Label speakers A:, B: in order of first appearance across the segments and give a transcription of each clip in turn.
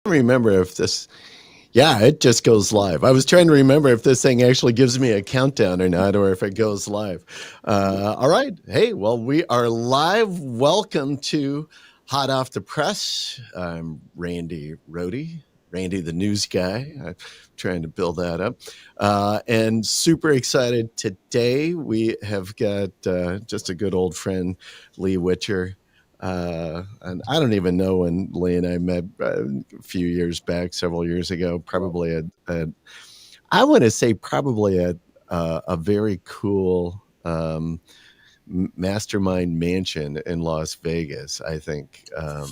A: remember if this, yeah, it just goes live. I was trying to remember if this thing actually gives me a countdown or not, or if it goes live. All right. Hey, well, we are live. Welcome to Hot Off the Press. I'm Randy Rohde, Randy the news guy. I'm trying to build that up. And super excited today. We have got just a good old friend, Lee Witcher. And I don't even know when Lee and I met a few years back, several years ago, probably I want to say probably a very cool mastermind mansion in Las Vegas, I think, a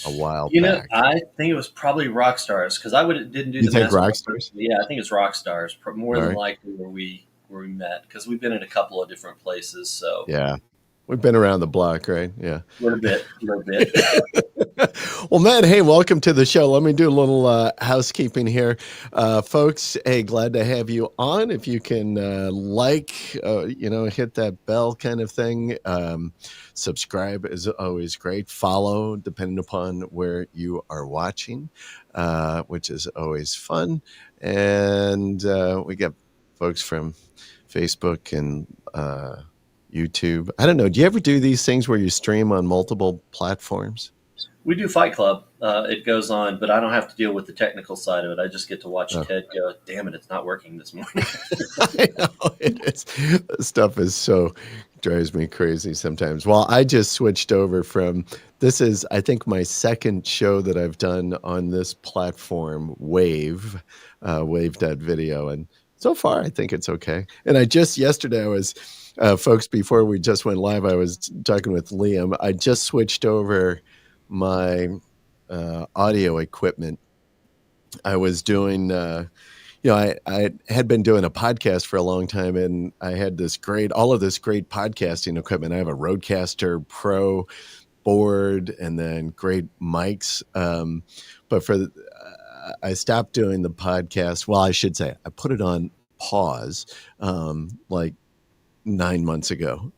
A: while back.
B: I think it was probably Rockstars because didn't do
A: You
B: the
A: think
B: mastermind.
A: Rockstars?
B: Yeah, I think it's Rockstars more
A: All
B: than
A: right.
B: likely where we met because we've been in a couple of different places. So
A: Yeah. We've been around the block, right? Yeah.
B: a little bit.
A: Well, man, hey, welcome to the show. Let me do a little housekeeping here. Folks, hey, glad to have you on. If you can hit that bell kind of thing. Subscribe is always great. Follow, depending upon where you are watching, which is always fun. And we got folks from Facebook and YouTube. I don't know. Do you ever do these things where you stream on multiple platforms?
B: We do Fight Club. It goes on, but I don't have to deal with the technical side of it. I just get to watch Ted go, damn it, it's not working this morning.
A: I know it is. This stuff is so drives me crazy sometimes. Well, I just switched over from this is, I think, my second show that I've done on this platform, Wave, Wave.video. And so far, I think it's okay. And yesterday I was, folks, before we just went live, I was talking with Liam. I just switched over my audio equipment. I was doing, I had been doing a podcast for a long time, and I had all of this great podcasting equipment. I have a Rodecaster Pro board and then great mics. But I stopped doing the podcast. Well, I should say I put it on pause, like 9 months ago.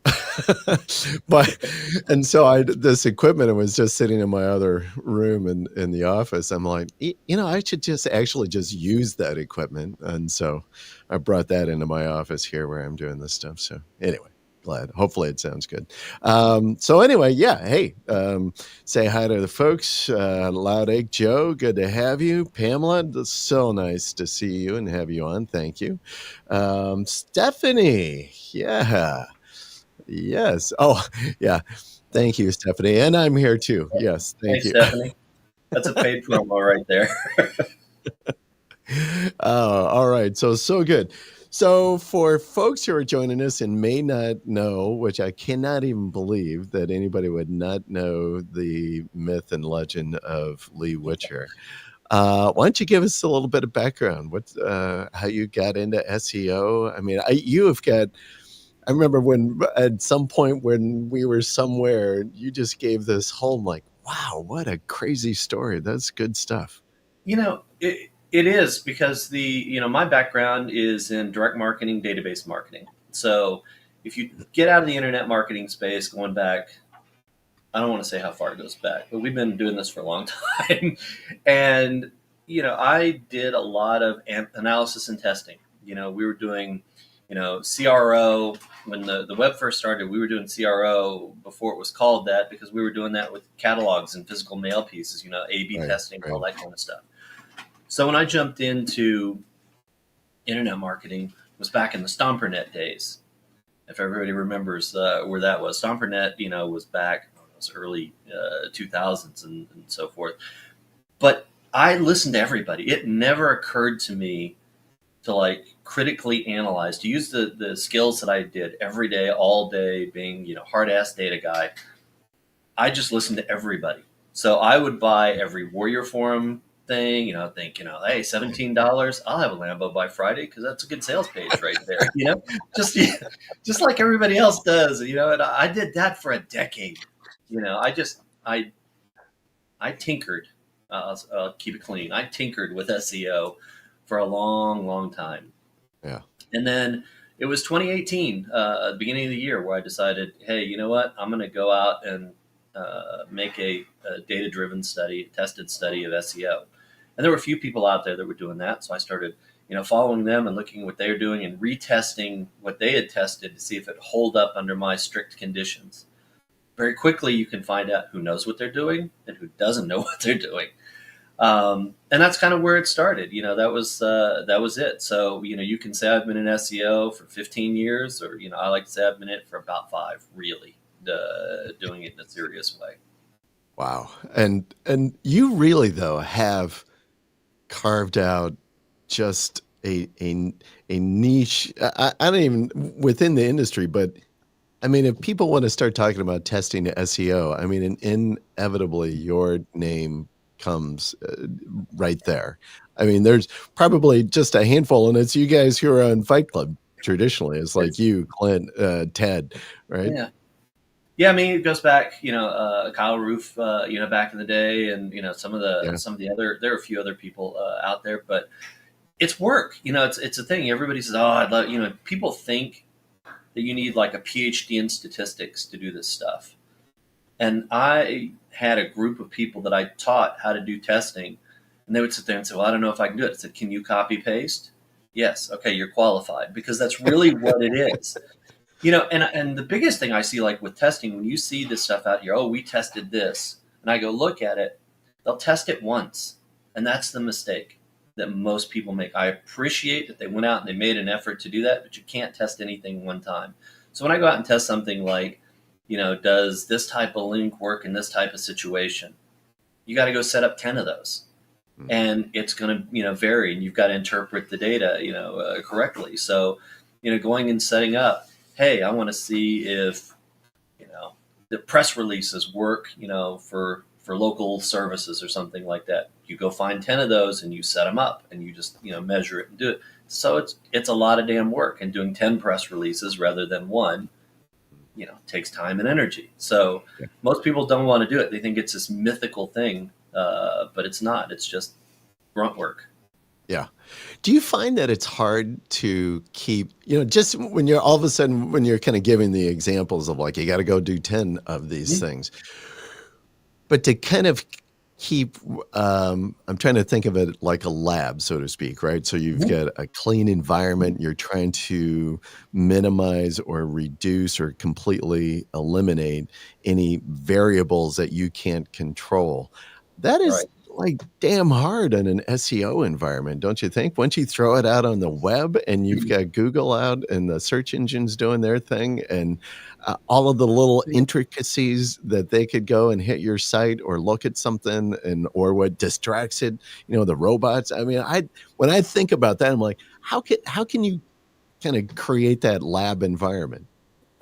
A: And so this equipment was just sitting in my other room in the office. I'm like, I should just use that equipment. And so I brought that into my office here where I'm doing this stuff. So anyway, glad. Hopefully it sounds good. So anyway, yeah. Hey, say hi to the folks. Loud Egg Joe, good to have you. Pamela, it's so nice to see you and have you on. Thank you. Stephanie, yeah. Yes. Oh, yeah. Thank you, Stephanie. And I'm here too. Yes. Thank you.
B: Hey, Stephanie. That's a paid promo right there.
A: Oh, all right. So good. So for folks who are joining us and may not know, which I cannot even believe that anybody would not know the myth and legend of Lee Witcher. Why don't you give us a little bit of background? How you got into SEO? I mean, I remember when at some point when we were somewhere, you just gave this whole like, wow, what a crazy story. That's good stuff.
B: It is because my background is in direct marketing, database marketing. So if you get out of the internet marketing space, going back, I don't want to say how far it goes back, but we've been doing this for a long time. And, I did a lot of analysis and testing. We were doing, CRO. When the web first started, we were doing CRO before it was called that because we were doing that with catalogs and physical mail pieces, A/B testing, all that kind of stuff. So when I jumped into internet marketing, it was back in the StomperNet days. If everybody remembers where that was, StomperNet, was back it was early 2000s and so forth. But I listened to everybody. It never occurred to me to critically analyze, to use the skills that I did every day, all day, being hard ass data guy. I just listened to everybody. So I would buy every Warrior Forum thing, think, hey, $17, I'll have a Lambo by Friday because that's a good sales page right there, just like everybody else does, and I did that for a decade. I tinkered. I'll keep it clean. I tinkered with SEO for a long, long time.
A: Yeah.
B: And then it was 2018, beginning of the year, where I decided, hey, you know what? I'm going to go out and make a data-driven study, tested study of SEO. And there were a few people out there that were doing that. So I started, following them and looking at what they were doing and retesting what they had tested to see if it hold up under my strict conditions. Very quickly, you can find out who knows what they're doing and who doesn't know what they're doing. And that's kind of where it started. That was it. So, you can say I've been in SEO for 15 years, or, I like to say I've been in it for about 5, really, doing it in a serious way.
A: Wow. And you really though have carved out just a niche. I don't even within the industry, but I mean, if people want to start talking about testing SEO, I mean, inevitably your name comes right there. I mean, there's probably just a handful, and it's you guys who are on Fight Club traditionally. It's like
B: It's,
A: you, Clint, Ted, right?
B: yeah. Yeah, I mean, it goes back, Kyle Roof, back in the day, and
A: Yeah.
B: some of the other. There are a few other people out there, but it's work. It's a thing. Everybody says, "Oh, I'd love." People think that you need like a PhD in statistics to do this stuff, and I had a group of people that I taught how to do testing, and they would sit there and say, "Well, I don't know if I can do it." I said, "Can you copy paste?" Yes. Okay, you're qualified because that's really what it is. And the biggest thing I see, like with testing, when you see this stuff out here, oh, we tested this, and I go look at it, they'll test it once, and that's the mistake that most people make. I appreciate that they went out and they made an effort to do that, but you can't test anything one time. So when I go out and test something like, does this type of link work in this type of situation? You got to go set up 10 of those, and it's going to vary, and you've got to interpret the data correctly. So going and setting up, hey, I want to see if the press releases work for local services or something like that. You go find 10 of those and you set them up, and you just measure it and do it. So it's a lot of damn work, and doing 10 press releases rather than one takes time and energy. So
A: Yeah.
B: most people don't want to do it. They think it's this mythical thing, but it's not. It's just grunt work.
A: Yeah. Do you find that it's hard to keep, just when you're all of a sudden, when you're kind of giving the examples of like, you got to go do 10 of these
B: Mhm.
A: things, but to kind of keep, I'm trying to think of it like a lab, so to speak, right? So you've
B: Mhm.
A: got a clean environment, you're trying to minimize or reduce or completely eliminate any variables that you can't control. That is
B: Right.
A: like damn hard in an SEO environment, don't you think? Once you throw it out on the web and you've got Google out and the search engines doing their thing and all of the little intricacies that they could go and hit your site or look at something and or what distracts it, the robots. I mean, when I think about that, I'm like, how can you kind of create that lab environment?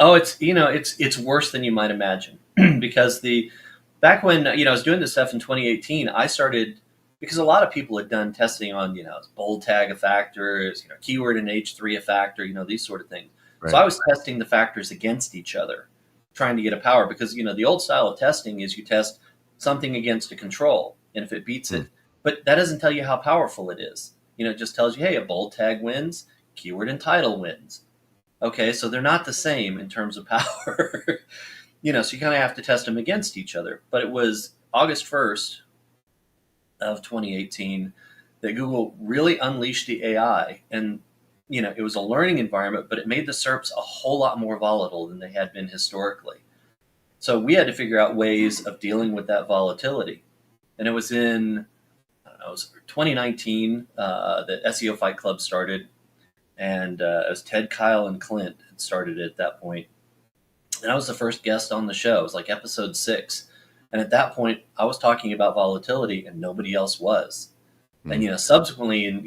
B: Oh, it's worse than you might imagine because the back when I was doing this stuff in 2018, I started because a lot of people had done testing on bold tag of factors, keyword and H3 a factor, these sort of things. So I
A: Right.
B: was testing the factors against each other, trying to get a power because the old style of testing is you test something against a control, and if it beats
A: Hmm.
B: it, but that doesn't tell you how powerful it is. It just tells you, hey, a bold tag wins, keyword and title wins. Okay, so they're not the same in terms of power. So you kind of have to test them against each other. But it was August 1st of 2018 that Google really unleashed the AI. And, it was a learning environment, but it made the SERPs a whole lot more volatile than they had been historically. So we had to figure out ways of dealing with that volatility. And it was in, I don't know, it was 2019 that SEO Fight Club started. And it was Ted, Kyle, and Clint had started it at that point. And I was the first guest on the show. It was like episode 6. And at that point, I was talking about volatility and nobody else was. And,
A: Hmm.
B: subsequently in,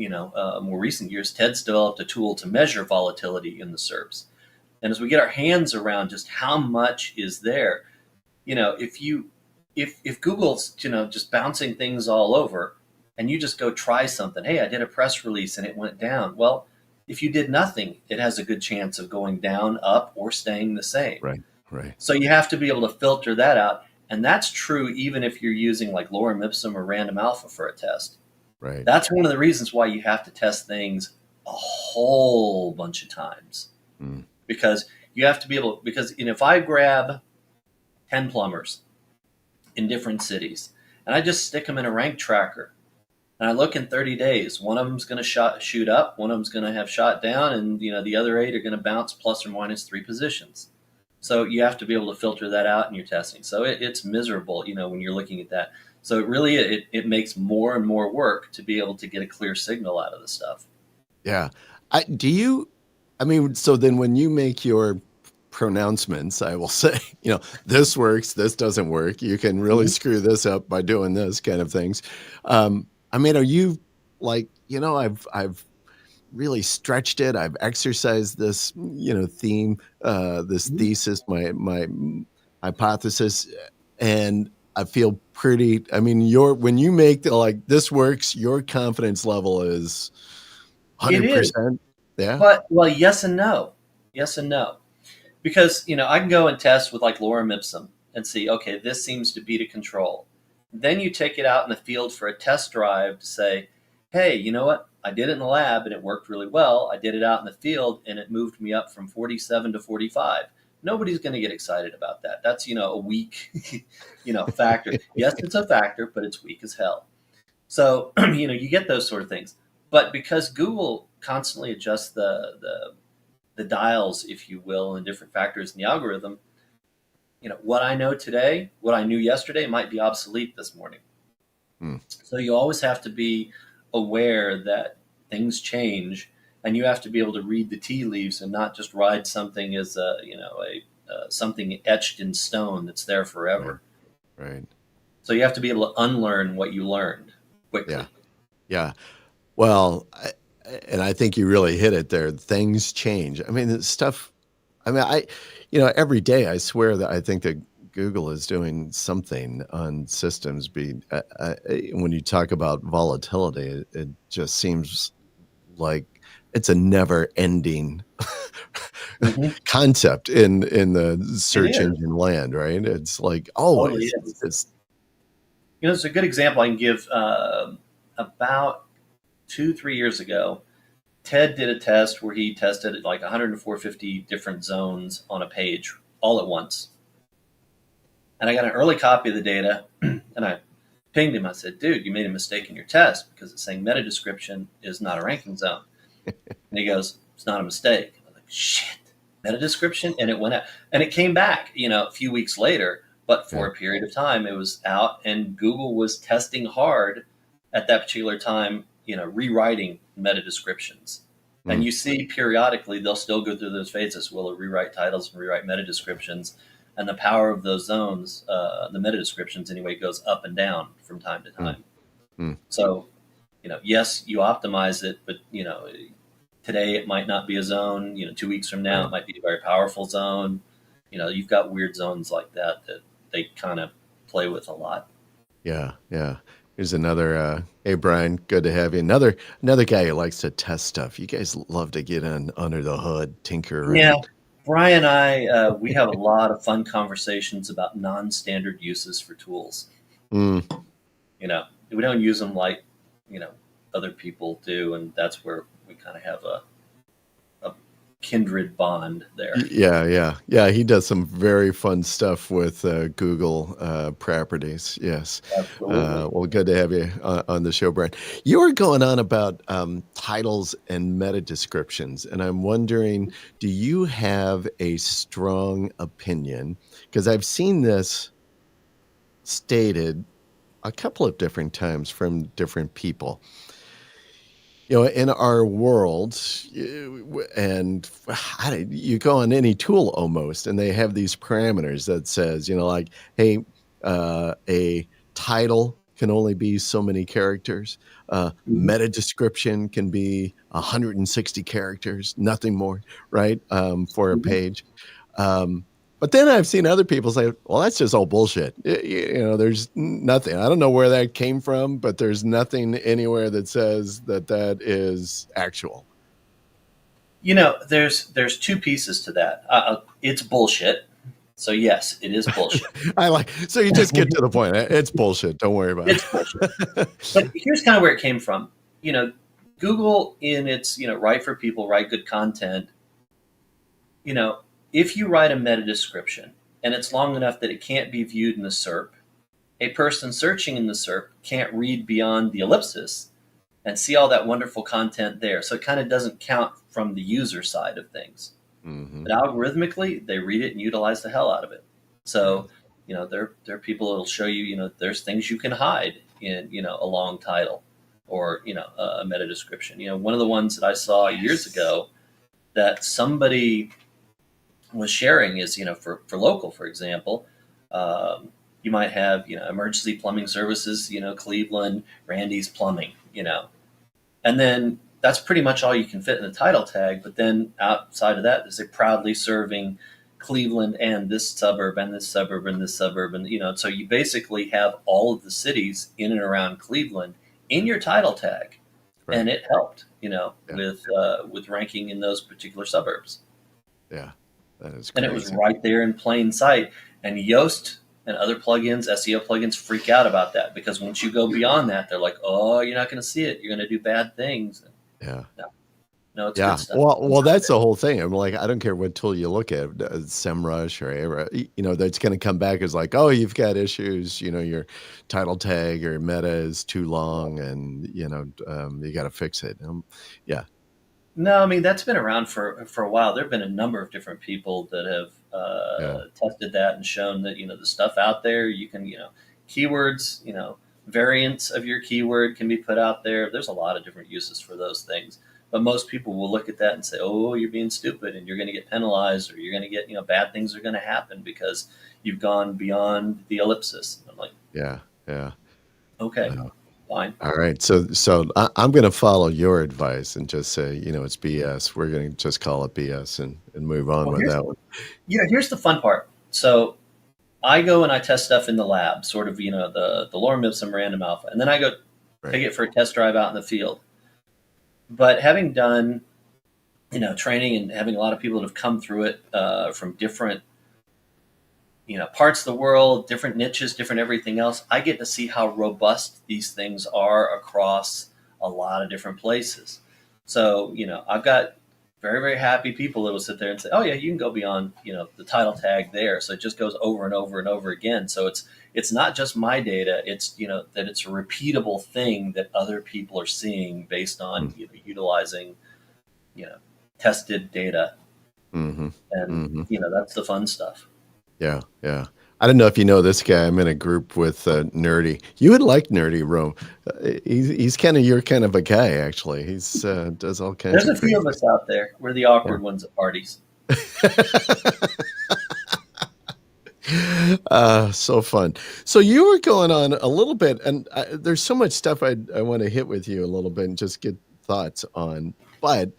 B: more recent years, Ted's developed a tool to measure volatility in the SERPs. And as we get our hands around just how much is there, if if Google's, just bouncing things all over and you just go try something, hey, I did a press release and it went down. Well, if you did nothing, it has a good chance of going down, up, or staying the same.
A: Right. Right.
B: So you have to be able to filter that out. And that's true even if you're using like lorem ipsum or random alpha for a test.
A: Right.
B: That's one of the reasons why you have to test things a whole bunch of times
A: Mm.
B: because you have to be able, because if I grab 10 plumbers in different cities and I just stick them in a rank tracker, And I look in 30 days, one of them's going to shoot up, one of them's going to have shot down, and the other eight are going to bounce plus or minus three positions. So you have to be able to filter that out in your testing. So it's miserable, when you're looking at that. So it makes more and more work to be able to get a clear signal out of the stuff.
A: Yeah. I mean, so then when you make your pronouncements, I will say, this works, this doesn't work. You can really
B: Mhm.
A: screw this up by doing this kind of things. I mean, are you like, I've really stretched it. I've exercised this, theme, this
B: Mhm.
A: thesis, my hypothesis, and I feel pretty. I mean, when you make the like this works, your confidence level is
B: It is,
A: 100%. Yeah.
B: but well, yes and no, yes and no, because I can go and test with like lorem ipsum and see, okay, this seems to beat a control. Then you take it out in the field for a test drive to say, hey, you know what? I did it in the lab and it worked really well. I did it out in the field and it moved me up from 47 to 45. Nobody's going to get excited about that. That's a weak, factor. Yes, it's a factor, but it's weak as hell. So you get those sort of things. But because Google constantly adjusts the dials, if you will, and different factors in the algorithm, what I know today, what I knew yesterday might be obsolete this morning.
A: Hmm.
B: So you always have to be aware that things change, and you have to be able to read the tea leaves and not just ride something as a something etched in stone that's there
A: Right.
B: forever.
A: Right.
B: So you have to be able to unlearn what you learned
A: Yeah.
B: quickly.
A: Yeah. Well, and I think you really hit it there. Things change. I mean, it's stuff. I mean, every day I swear that I think that Google is doing something on systems. When you talk about volatility, it just seems like it's a never-ending
B: Hmm.
A: concept in the
B: It
A: search
B: is.
A: engine land, right? It's like
B: Totally
A: always.
B: is.
A: It's
B: It's a good example I can give. About 2, 3 years ago, Ted did a test where he tested like 100 to 450 different zones on a page all at once. And I got an early copy of the data and I pinged him. I said, dude, you made a mistake in your test because it's saying meta description is not a ranking zone. And he goes, it's not a mistake. I was like, shit, meta description? And it went out. And it came back, a few weeks later, but for
A: yeah.
B: a period of time, it was out. And Google was testing hard at that particular time, rewriting meta descriptions. And
A: Mm,
B: you see periodically, they'll still go through those phases. Will rewrite titles and rewrite meta descriptions. And the power of those zones, the meta descriptions anyway, goes up and down from time to
A: mm,
B: time.
A: mm.
B: So, yes, you optimize it, but today it might not be a zone. 2 weeks from now it
A: Right.
B: might be a very powerful zone. You've got weird zones like that they kind of play with a lot.
A: Yeah, yeah. Here's another hey Brian, good to have you. Another guy who likes to test stuff. You guys love to get in under the hood, tinker
B: Yeah,
A: around.
B: Brian and I, we have a lot of fun conversations about non-standard uses for tools.
A: Mm,
B: We don't use them like you know other people do, and that's where we kind of have a kindred bond there.
A: yeah, yeah. Yeah, he does some very fun stuff with Google properties. Yes.
B: Absolutely.
A: Well, good to have you on the show, Brian. You were going on about titles and meta descriptions, and I'm wondering, do you have a strong opinion? Because I've seen this stated a couple of different times from different people. In our world, and you go on any tool almost, and they have these parameters that says, like, hey, a title can only be so many characters.
B: Mhm.
A: Meta description can be 160 characters, nothing more, right? For a
B: Mhm.
A: page. Um, but then I've seen other people say, well, that's just all bullshit. There's nothing. I don't know where that came from, but there's nothing anywhere that says that is actual.
B: There's two pieces to that. It's bullshit. So yes, it is bullshit.
A: So you just get to the point. It's bullshit. Don't worry about
B: It's bullshit. But here's kind of where it came from. You know, Google in its write for people, write good content. You know, if you write a meta description and it's long enough that it can't be viewed in the SERP, a person searching in the SERP can't read beyond the ellipsis and see all that wonderful content there. So it kind of doesn't count from the user side of things.
A: Mm-hmm.
B: But algorithmically, they read it and utilize the hell out of it. So, there are people that'll show you, there's things you can hide in, a long title or, a meta description. One of the ones that I saw years ago that somebody was sharing is, for local, for example, you might have, emergency plumbing services, Cleveland, Randy's Plumbing, and then that's pretty much all you can fit in the title tag. But then outside of that, is they proudly serving Cleveland and this suburb and this suburb and this suburb. And, so you basically have all of the cities in and around Cleveland in your title tag. Right. And it helped, with ranking in those particular suburbs.
A: Yeah, that is crazy.
B: And it was right there in plain sight. And Yoast and other plugins, SEO plugins, freak out about that because once you go beyond that, they're like, "Oh, you're not going to see it. You're going to do bad things."
A: Yeah.
B: No, it's good stuff.
A: Well, that's the whole thing. I'm like, I don't care what tool you look at, SEMrush or Ahrefs, that's going to come back as like, oh, you've got issues. Your title tag or meta is too long, and you got to fix it. Yeah.
B: No, I mean that's been around for a while. There have been a number of different people that have tested that and shown that the stuff out there you can keywords variants of your keyword can be put out there. There's a lot of different uses for those things, but most people will look at that and say, "Oh, you're being stupid, and you're going to get penalized, or you're going to get bad things are going to happen because you've gone beyond the ellipsis." And I'm like,
A: yeah,
B: okay. Fine.
A: All right. So I'm going to follow your advice and just say, it's BS. We're going to just call it BS and move on with that one.
B: Here's the fun part. So I go and I test stuff in the lab, sort of, the lorem ipsum random alpha. And then I go take it for a test drive out in the field. But having done, training and having a lot of people that have come through it from different parts of the world, different niches, different everything else, I get to see how robust these things are across a lot of different places. So, I've got very, very happy people that will sit there and say, oh yeah, you can go beyond, the title tag there. So it just goes over and over and over again. So it's not just my data. It's, that it's a repeatable thing that other people are seeing based on, utilizing, tested data.
A: Mm-hmm.
B: And, that's the fun stuff.
A: Yeah. I don't know if you know this guy. I'm in a group with Nerdy. You would like Nerdy, Rome. He's kind of your kind of a guy, actually. He's does all kinds.
B: There's a few of us out there. We're the awkward ones at parties.
A: So fun. So you were going on a little bit, and there's so much stuff I want to hit with you a little bit and just get thoughts on. But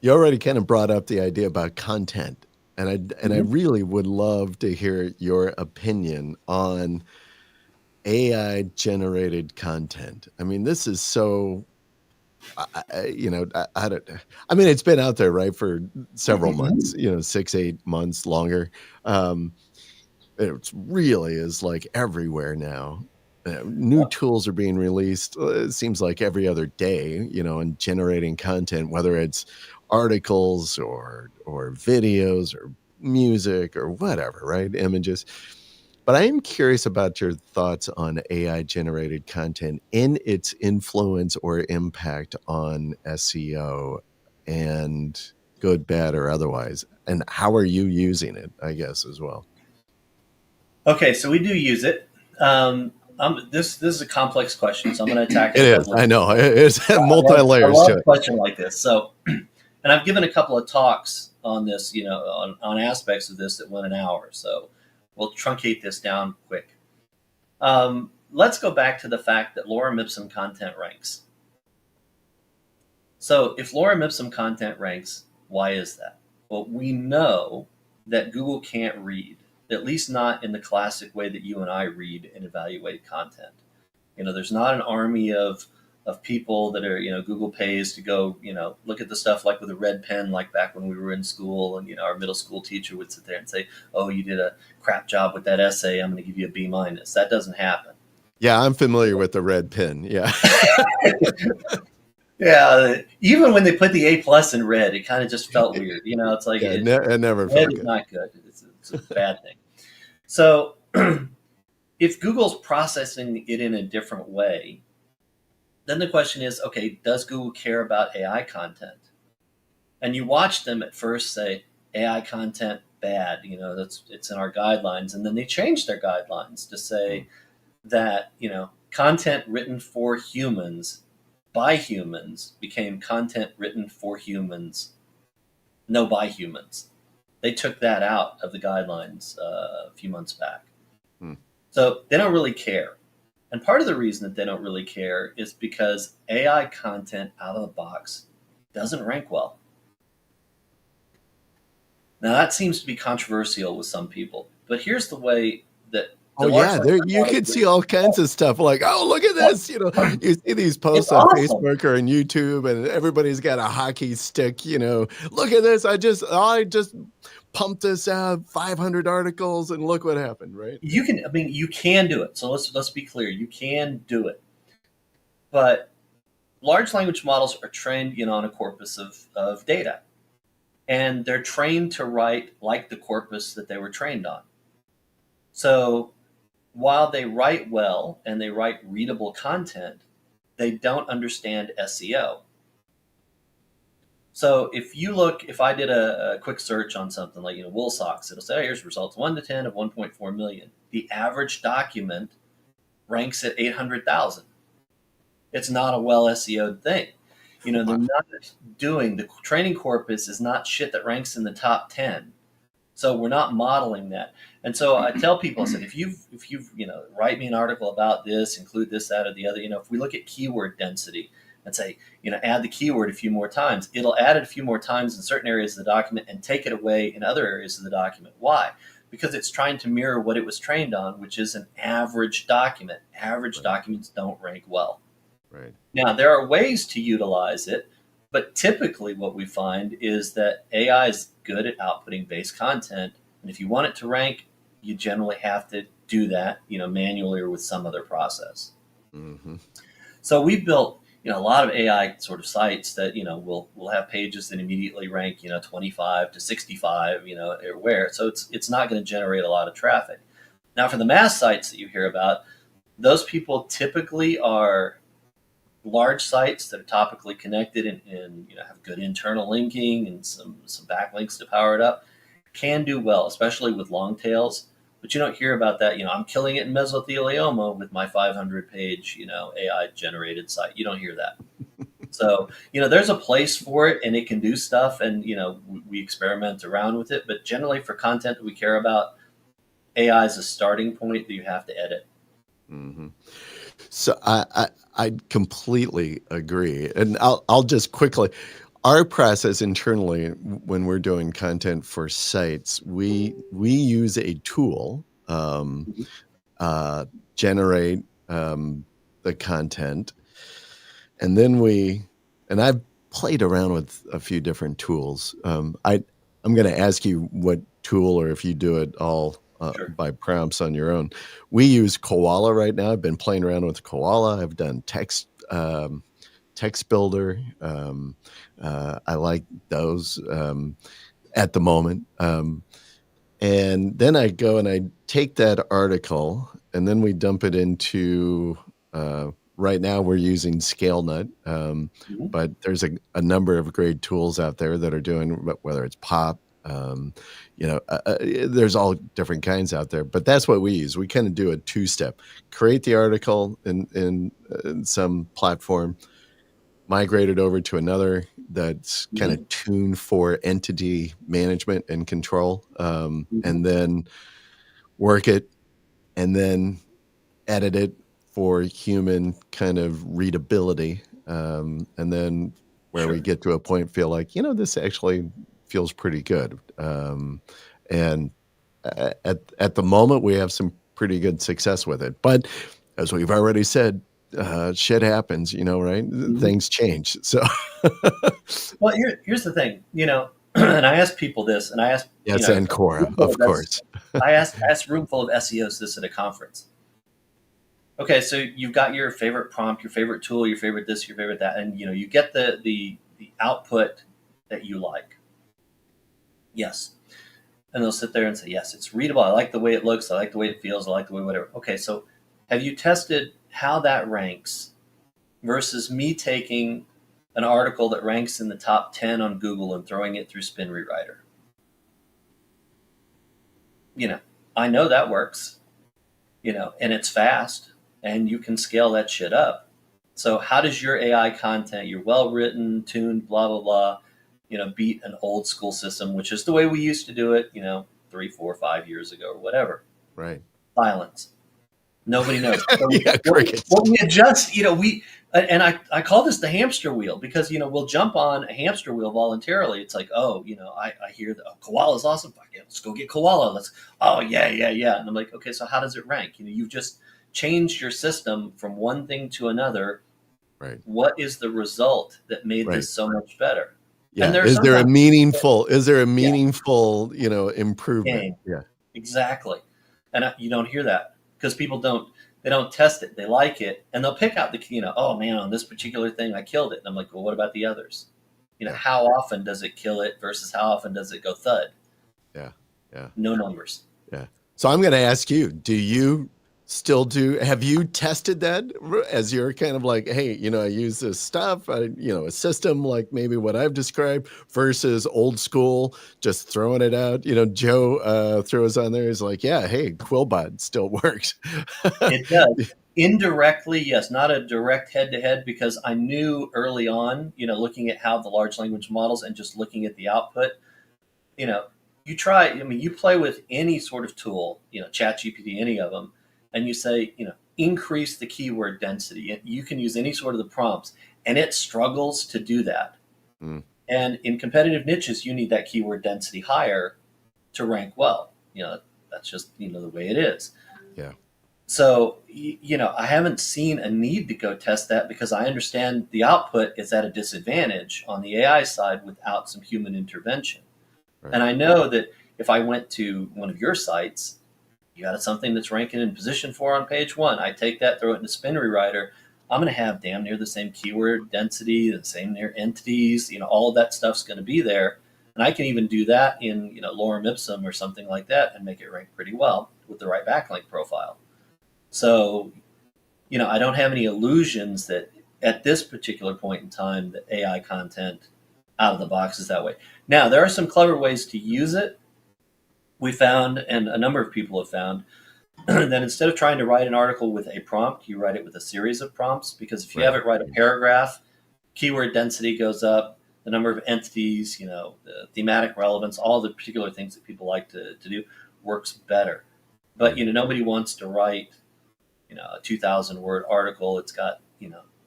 A: you already kind of brought up the idea about content. And I really would love to hear your opinion on AI generated content. I mean, this is so, I mean, it's been out there, right, for several months, 6-8 months longer. It really is like everywhere now. New tools are being released. It seems like every other day, and generating content, whether it's articles or videos or music or whatever, right? Images. But I am curious about your thoughts on AI generated content in its influence or impact on SEO, and good, bad, or otherwise. And how are you using it, I guess, as well?
B: Okay, so we do use it. This is a complex question, so I'm going to attack it.
A: It is. I know. It's multi-layers
B: to
A: it.
B: A question like this. So, and I've given a couple of talks on this, on aspects of this that went an hour. So we'll truncate this down quick. Let's go back to the fact that lorem ipsum content ranks. So if lorem ipsum content ranks, why is that? Well, we know that Google can't read, at least not in the classic way that you and I read and evaluate content. There's not an army of people that are, Google pays to go, look at the stuff like with a red pen, like back when we were in school, and, our middle school teacher would sit there and say, oh, you did a crap job with that essay, I'm going to give you a B-. That doesn't happen.
A: Yeah, I'm familiar with the red pen. Yeah.
B: Yeah, even when they put the A+ in red, it kind of just felt weird. It's like
A: it never
B: red
A: felt
B: is
A: good.
B: not good. It's a bad thing. So if Google's processing it in a different way, then the question is, okay, does Google care about AI content? And you watch them at first say AI content bad, it's in our guidelines, and then they change their guidelines to say that content written for humans by humans became content written for humans, no by humans. They took that out of the guidelines a few months back.
A: Hmm.
B: So they don't really care. And part of the reason that they don't really care is because AI content out of the box doesn't rank well. Now, that seems to be controversial with some people, but here's the way that the
A: Oh
B: large
A: yeah, there
B: language
A: you
B: models
A: could see all kinds of stuff like, oh, look at this. You see these
B: it's
A: posts on
B: awesome.
A: Facebook or on YouTube, and everybody's got a hockey stick. Look at this. I just pumped this out 500 articles, and look what happened. Right?
B: You can do it. So let's be clear. You can do it. But large language models are trained, on a corpus of data. And they're trained to write like the corpus that they were trained on. So while they write well and they write readable content, they don't understand SEO. So if I did a quick search on something like wool socks, it'll say, oh, here's results 1 to 10 of 1.4 million. The average document ranks at 800,000. It's not a well SEO'd thing. They're not doing the training corpus is not shit that ranks in the top 10. So we're not modeling that. And so I tell people, I said, if you've write me an article about this, include this, that, or the other, if we look at keyword density and say, add the keyword a few more times, it'll add it a few more times in certain areas of the document and take it away in other areas of the document. Why? Because it's trying to mirror what it was trained on, which is an average document. Average documents don't rank well.
A: Right.
B: Now, there are ways to utilize it, but typically what we find is that AI is good at outputting base content. And if you want it to rank, you generally have to do that, manually or with some other process.
A: Mm-hmm.
B: So we built, a lot of AI sort of sites that, will have pages that immediately rank, 25 to 65, or where. So it's not going to generate a lot of traffic. Now, for the mass sites that you hear about, those people typically are large sites that are topically connected and have good internal linking and some backlinks to power it up, can do well, especially with long tails. But you don't hear about that. I'm killing it in mesothelioma with my 500 page AI generated site. You don't hear that. So there's a place for it, and it can do stuff, and we experiment around with it. But generally, for content that we care about, AI is a starting point that you have to edit.
A: Mm-hmm. So I completely agree, and I'll just quickly. Our process internally when we're doing content for sites, we use a tool, generate the content, and then and I've played around with a few different tools. I'm going to ask you what tool, or if you do it all
B: Sure.
A: by prompts on your own. We use Koala right now. I've been playing around with Koala. I've done text builder. I like those at the moment. And then I go and I take that article, and then we dump it into. Right now, we're using ScaleNut, but there's a number of great tools out there that are doing, whether it's Pop. There's all different kinds out there, but that's what we use. We kind of do a two-step: create the article in some platform, migrate it over to another that's kind of tuned for entity management and control, and then work it, and then edit it for human kind of readability, and then where we get to a point, feel like this actually feels pretty good, and at the moment we have some pretty good success with it. But as we've already said, shit happens, right? Things change. So
B: Well, here's the thing, and I asked people this, and I asked,
A: yes, and Cora, of course.
B: I asked a room full of SEOs this at a conference. Okay, so you've got your favorite prompt, your favorite tool, your favorite this, your favorite that, and you get the output that you like. Yes. And they'll sit there and say, yes, it's readable. I like the way it looks. I like the way it feels. I like the way whatever. Okay, so have you tested how that ranks versus me taking an article that ranks in the top 10 on Google and throwing it through Spin Rewriter? I know that works, and it's fast and you can scale that shit up. So how does your AI content, your well-written, tuned, blah, blah, blah, beat an old school system, which is the way we used to do it, 3, 4, 5 years ago or whatever?
A: Right.
B: Silence. Nobody knows. So
A: Yeah, crickets.
B: when we adjust, and I call this the hamster wheel because, we'll jump on a hamster wheel voluntarily. It's like, oh, I hear that koala's awesome. Let's go get koala. Oh, yeah. And I'm like, okay, so how does it rank? You've just changed your system from one thing to another.
A: Right.
B: What is the result that made this so much better?
A: Yeah. Is there a meaningful, improvement?
B: Game.
A: Yeah.
B: Exactly. And you don't hear that because people they don't test it. They like it. And they'll pick out oh man, on this particular thing, I killed it. And I'm like, well, what about the others? How often does it kill it versus how often does it go thud?
A: Yeah. Yeah.
B: No numbers.
A: Yeah. So I'm going to ask you, do you still have you tested that as you're kind of like, hey, I use this stuff, a system like maybe what I've described versus old school, just throwing it out? Joe throws on there, is like, yeah, hey, Quillbot still works.
B: It does. Indirectly, yes, not a direct head-to-head, because I knew early on, looking at how the large language models and just looking at the output, you play with any sort of tool, ChatGPT, any of them, and you say, increase the keyword density. You can use any sort of the prompts, and it struggles to do that. Mm. And in competitive niches, you need that keyword density higher to rank well. That's just, the way it is.
A: Yeah.
B: So, I haven't seen a need to go test that because I understand the output is at a disadvantage on the AI side without some human intervention. Right. And I know that if I went to one of your sites, you got something that's ranking in position 4 on page 1. I take that, throw it into Spin Rewriter. I'm going to have damn near the same keyword density, the same near entities. All of that stuff's going to be there. And I can even do that in, Lorem Ipsum or something like that and make it rank pretty well with the right backlink profile. So, I don't have any illusions that at this particular point in time, the AI content out of the box is that way. Now, there are some clever ways to use it. We found, and a number of people have found, that instead of trying to write an article with a prompt, you write it with a series of prompts, because if you have it write a paragraph, keyword density goes up, the number of entities, the thematic relevance, all the particular things that people like to do works better. But, nobody wants to write, a 2,000-word article. It's got,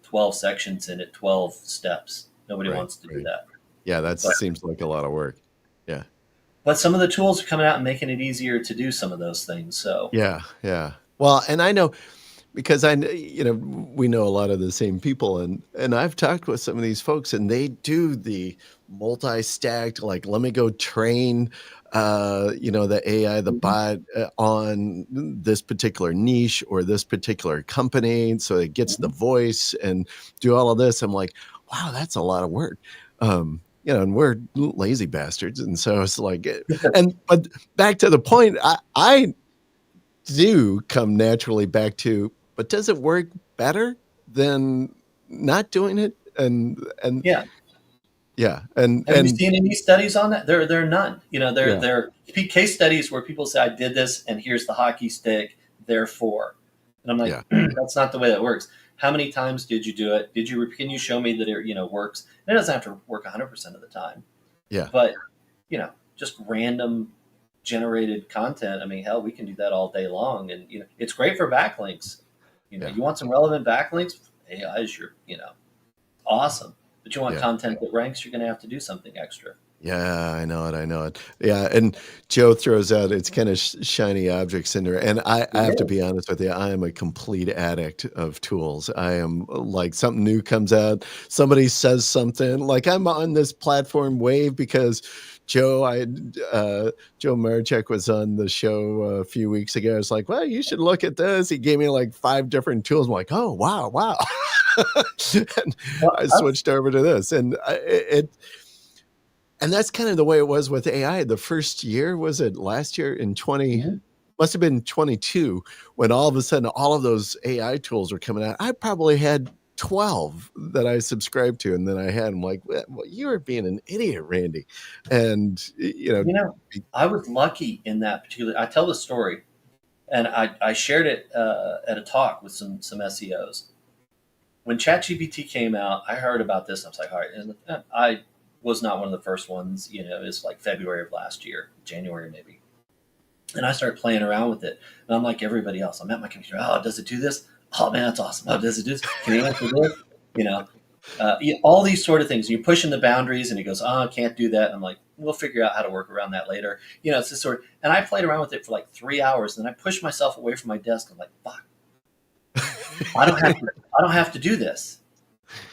B: 12 sections in it, 12 steps. Nobody wants to do that.
A: Yeah, that seems like a lot of work. Yeah.
B: But some of the tools are coming out and making it easier to do some of those things. So
A: yeah. Well, and I know, because we know a lot of the same people, and I've talked with some of these folks, and they do the multi-stacked, like, let me go train, the AI, the bot on this particular niche or this particular company, so it gets the voice and do all of this. I'm like, wow, that's a lot of work. And we're lazy bastards. And so it's like, but back to the point, I do come naturally back to, but does it work better than not doing it? And
B: yeah.
A: And
B: have you seen any studies on that? There are none. There are case studies where people say, I did this and here's the hockey stick, therefore. And I'm like, that's not the way that works. How many times did you do it? Can you show me that it works? And it doesn't have to work 100% of the time.
A: Yeah.
B: But, just random generated content. I mean, hell, we can do that all day long. And, it's great for backlinks. You want some relevant backlinks? AI is awesome. But you want content that ranks, you're going to have to do something extra.
A: Yeah, I know it. Yeah, and Joe throws out, it's kind of shiny objects in there. And I have to be honest with you, I am a complete addict of tools. I am like, something new comes out, somebody says something, like I'm on this platform wave because Joe Marchek was on the show a few weeks ago. I was like, well, you should look at this. He gave me like 5 different tools. I'm like, oh, wow. And I switched over to this, and And that's kind of the way it was with AI. The first year, was it last year in 20,
B: Mhm.
A: must have been 22, when all of a sudden all of those AI tools were coming out. I probably had 12 that I subscribed to. And then I had them like, well, you are being an idiot, Randy. And,
B: You know, I was lucky in that particular. I tell the story, and I shared it at a talk with some SEOs. When ChatGPT came out, I heard about this. And I was like, all right. And I was not one of the first ones. It's like February of last year, January maybe. And I started playing around with it. And I'm like everybody else. I'm at my computer. Oh, does it do this? Oh man, that's awesome. Oh, does it do this? Can you answer this? You know, all these sort of things. You're pushing the boundaries, and he goes, "Oh, I can't do that." And I'm like, "We'll figure out how to work around that later." It's this sort of. And I played around with it for like 3 hours, and then I pushed myself away from my desk. I'm like, "Fuck, I don't have to. I don't have to do this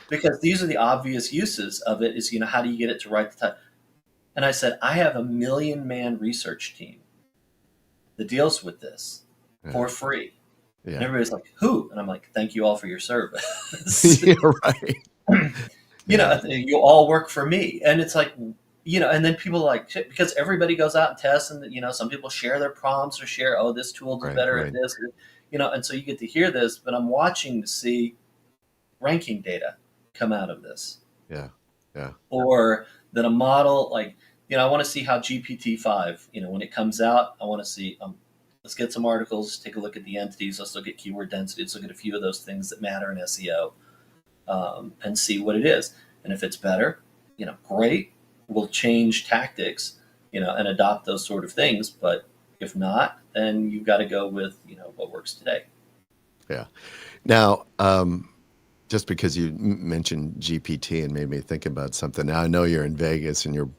B: because these are the obvious uses of it. Is how do you get it to write the time?" And I said, "I have a 1,000,000-man research team that deals with this for free." And
A: Yeah.
B: everybody's like, "Who?" And I'm like, "Thank you all for your service."
A: Yeah, right. Yeah.
B: You all work for me. And it's like, and then people are like, shit, because everybody goes out and tests, and some people share their prompts or share, oh, this tool is
A: Right,
B: better at
A: right.
B: this, and so you get to hear this, but I'm watching to see ranking data come out of this.
A: Yeah. Yeah.
B: Or that a model like, I want to see how GPT-5, when it comes out, I want to see, let's get some articles, take a look at the entities, let's look at keyword density, let's look at a few of those things that matter in SEO, and see what it is. And if it's better, great, we'll change tactics, and adopt those sort of things. But if not, then you've got to go with, what works today.
A: Yeah. Now, just because you mentioned GPT and made me think about something. Now I know you're in Vegas and you're,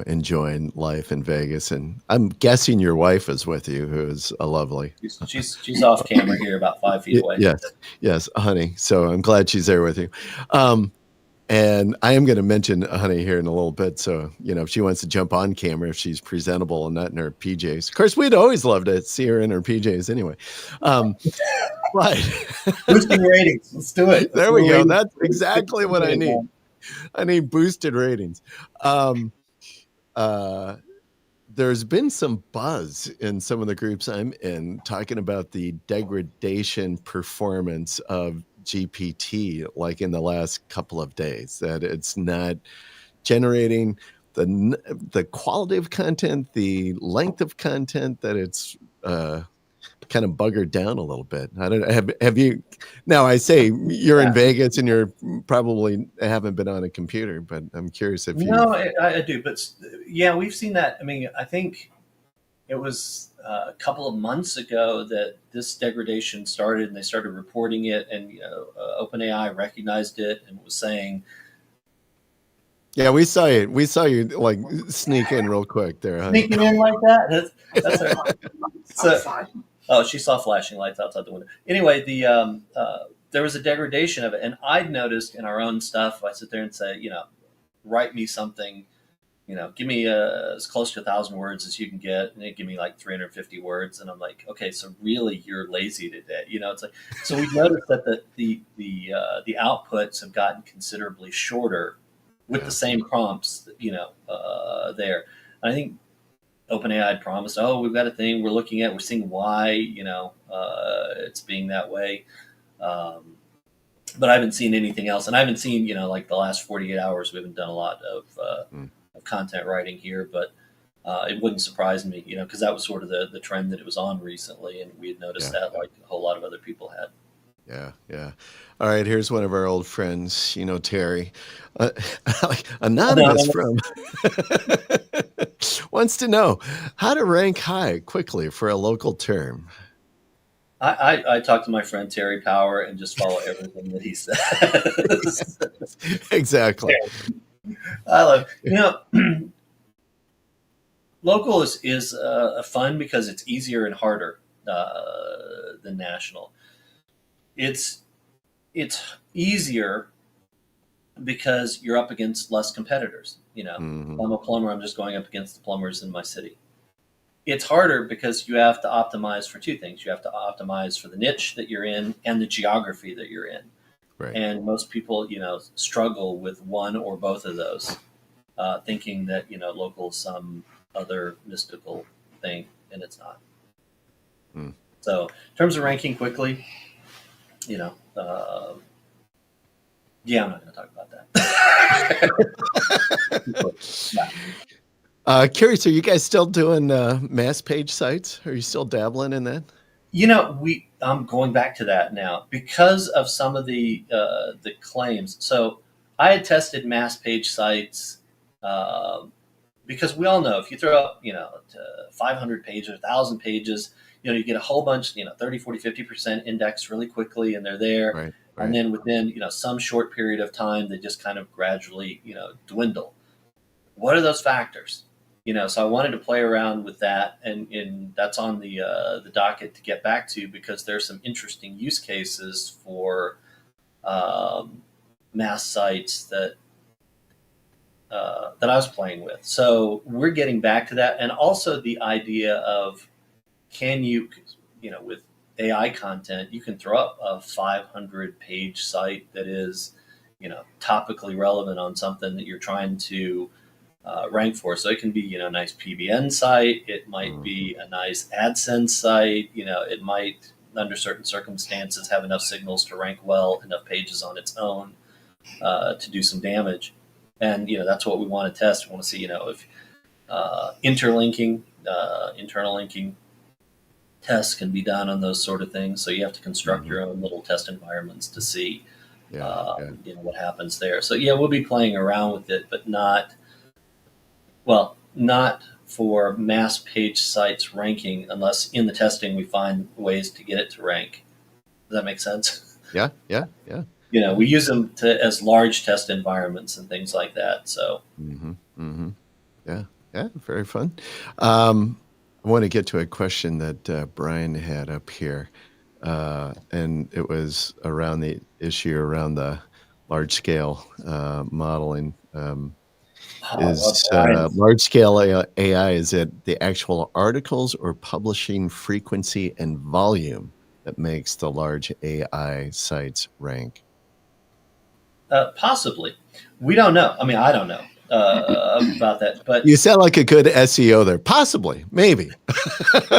A: enjoying life in Vegas, and I'm guessing your wife is with you, who is a lovely.
B: She's off camera here, about 5 feet away.
A: Yes, honey. So I'm glad she's there with you. And I am going to mention honey here in a little bit. So, if she wants to jump on camera, if she's presentable and not in her PJs. Of course, we'd always love to see her in her PJs anyway. But
B: boosting ratings. Let's do it.
A: There we go. That's exactly what I need. I need boosted ratings. There's been some buzz in some of the groups I'm in talking about the degradation performance of GPT, like in the last couple of days, that it's not generating the quality of content, the length of content, that it's kind of buggered down a little bit. I don't have you. Now I say you're in Vegas and you're probably haven't been on a computer, but I'm curious if you.
B: No, I do, but yeah, we've seen that. I mean, I think it was a couple of months ago that this degradation started, and they started reporting it, and OpenAI recognized it and was saying.
A: Yeah, we saw you. We saw you like sneak in real quick there. Huh?
B: Sneaking in like that. That's her. Oh, she saw flashing lights outside the window. Anyway, there was a degradation of it, and I'd noticed in our own stuff. I sit there and say, write me something, give me as close to 1,000 words as you can get, and they give me like 350 words, and I'm like, okay, so really you're lazy today, It's like, so we've noticed that the outputs have gotten considerably shorter with the same prompts, there. And I think OpenAI promised, oh, we've got a thing we're looking at, we're seeing why, it's being that way. But I haven't seen anything else. And I haven't seen, like the last 48 hours, we haven't done a lot of content writing here, but it wouldn't surprise me, because that was sort of the trend that it was on recently. And we had noticed that like a whole lot of other people had.
A: Yeah. All right, here's one of our old friends, Terry, anonymous from, wants to know how to rank high quickly for a local term.
B: I talked to my friend Terry Power and just follow everything that he says.
A: Exactly.
B: I love, local is fun because it's easier and harder than national. It's easier because you're up against less competitors.
A: Mm-hmm.
B: If I'm a plumber, I'm just going up against the plumbers in my city. It's harder because you have to optimize for two things. You have to optimize for the niche that you're in and the geography that you're in.
A: Right.
B: And most people, struggle with one or both of those. thinking that local is some other mystical thing, and it's not.
A: Hmm.
B: So in terms of ranking quickly, you know, uh, yeah, I'm not going to talk about that. Yeah.
A: Curious, are you guys still doing mass page sites? Are you still dabbling in that?
B: I'm going back to that now because of some of the claims. So I had tested mass page sites, um, because we all know if you throw up, to 500 pages, 1,000 pages, you get a whole bunch, 30, 40, 50% index really quickly, and they're there.
A: Right,
B: And
A: right.
B: then within, some short period of time, they just kind of gradually, dwindle. What are those factors? So I wanted to play around with that, and that's on the docket to get back to, because there's some interesting use cases for um, mass sites that I was playing with. So we're getting back to that, and also the idea of, can you, with AI content, you can throw up a 500 page site that is, topically relevant on something that you're trying to rank for. So it can be, a nice PBN site. It might
A: Mhm.
B: be a nice AdSense site. It might, under certain circumstances, have enough signals to rank well, enough pages on its own to do some damage. And that's what we want to test. We want to see, if interlinking, internal linking tests can be done on those sort of things. So you have to construct
A: Mhm.
B: your own little test environments to see,
A: Yeah, yeah.
B: what happens there. So yeah, we'll be playing around with it, but not for mass page sites ranking, unless in the testing we find ways to get it to rank. Does that make sense?
A: Yeah, yeah, yeah,
B: We
A: yeah.
B: use them as large test environments and things like that. So
A: Mhm, mhm. Yeah, yeah, very fun. Um, I wanna get to a question that, Brian had up here, and it was around the issue around the large scale, modeling.
B: I love
A: Is,
B: Brian's.
A: large scale AI, is it the actual articles or publishing frequency and volume that makes the large AI sites rank?
B: Possibly, we don't know. I mean, I don't know about that, but
A: You sound like a good SEO there. Possibly, maybe.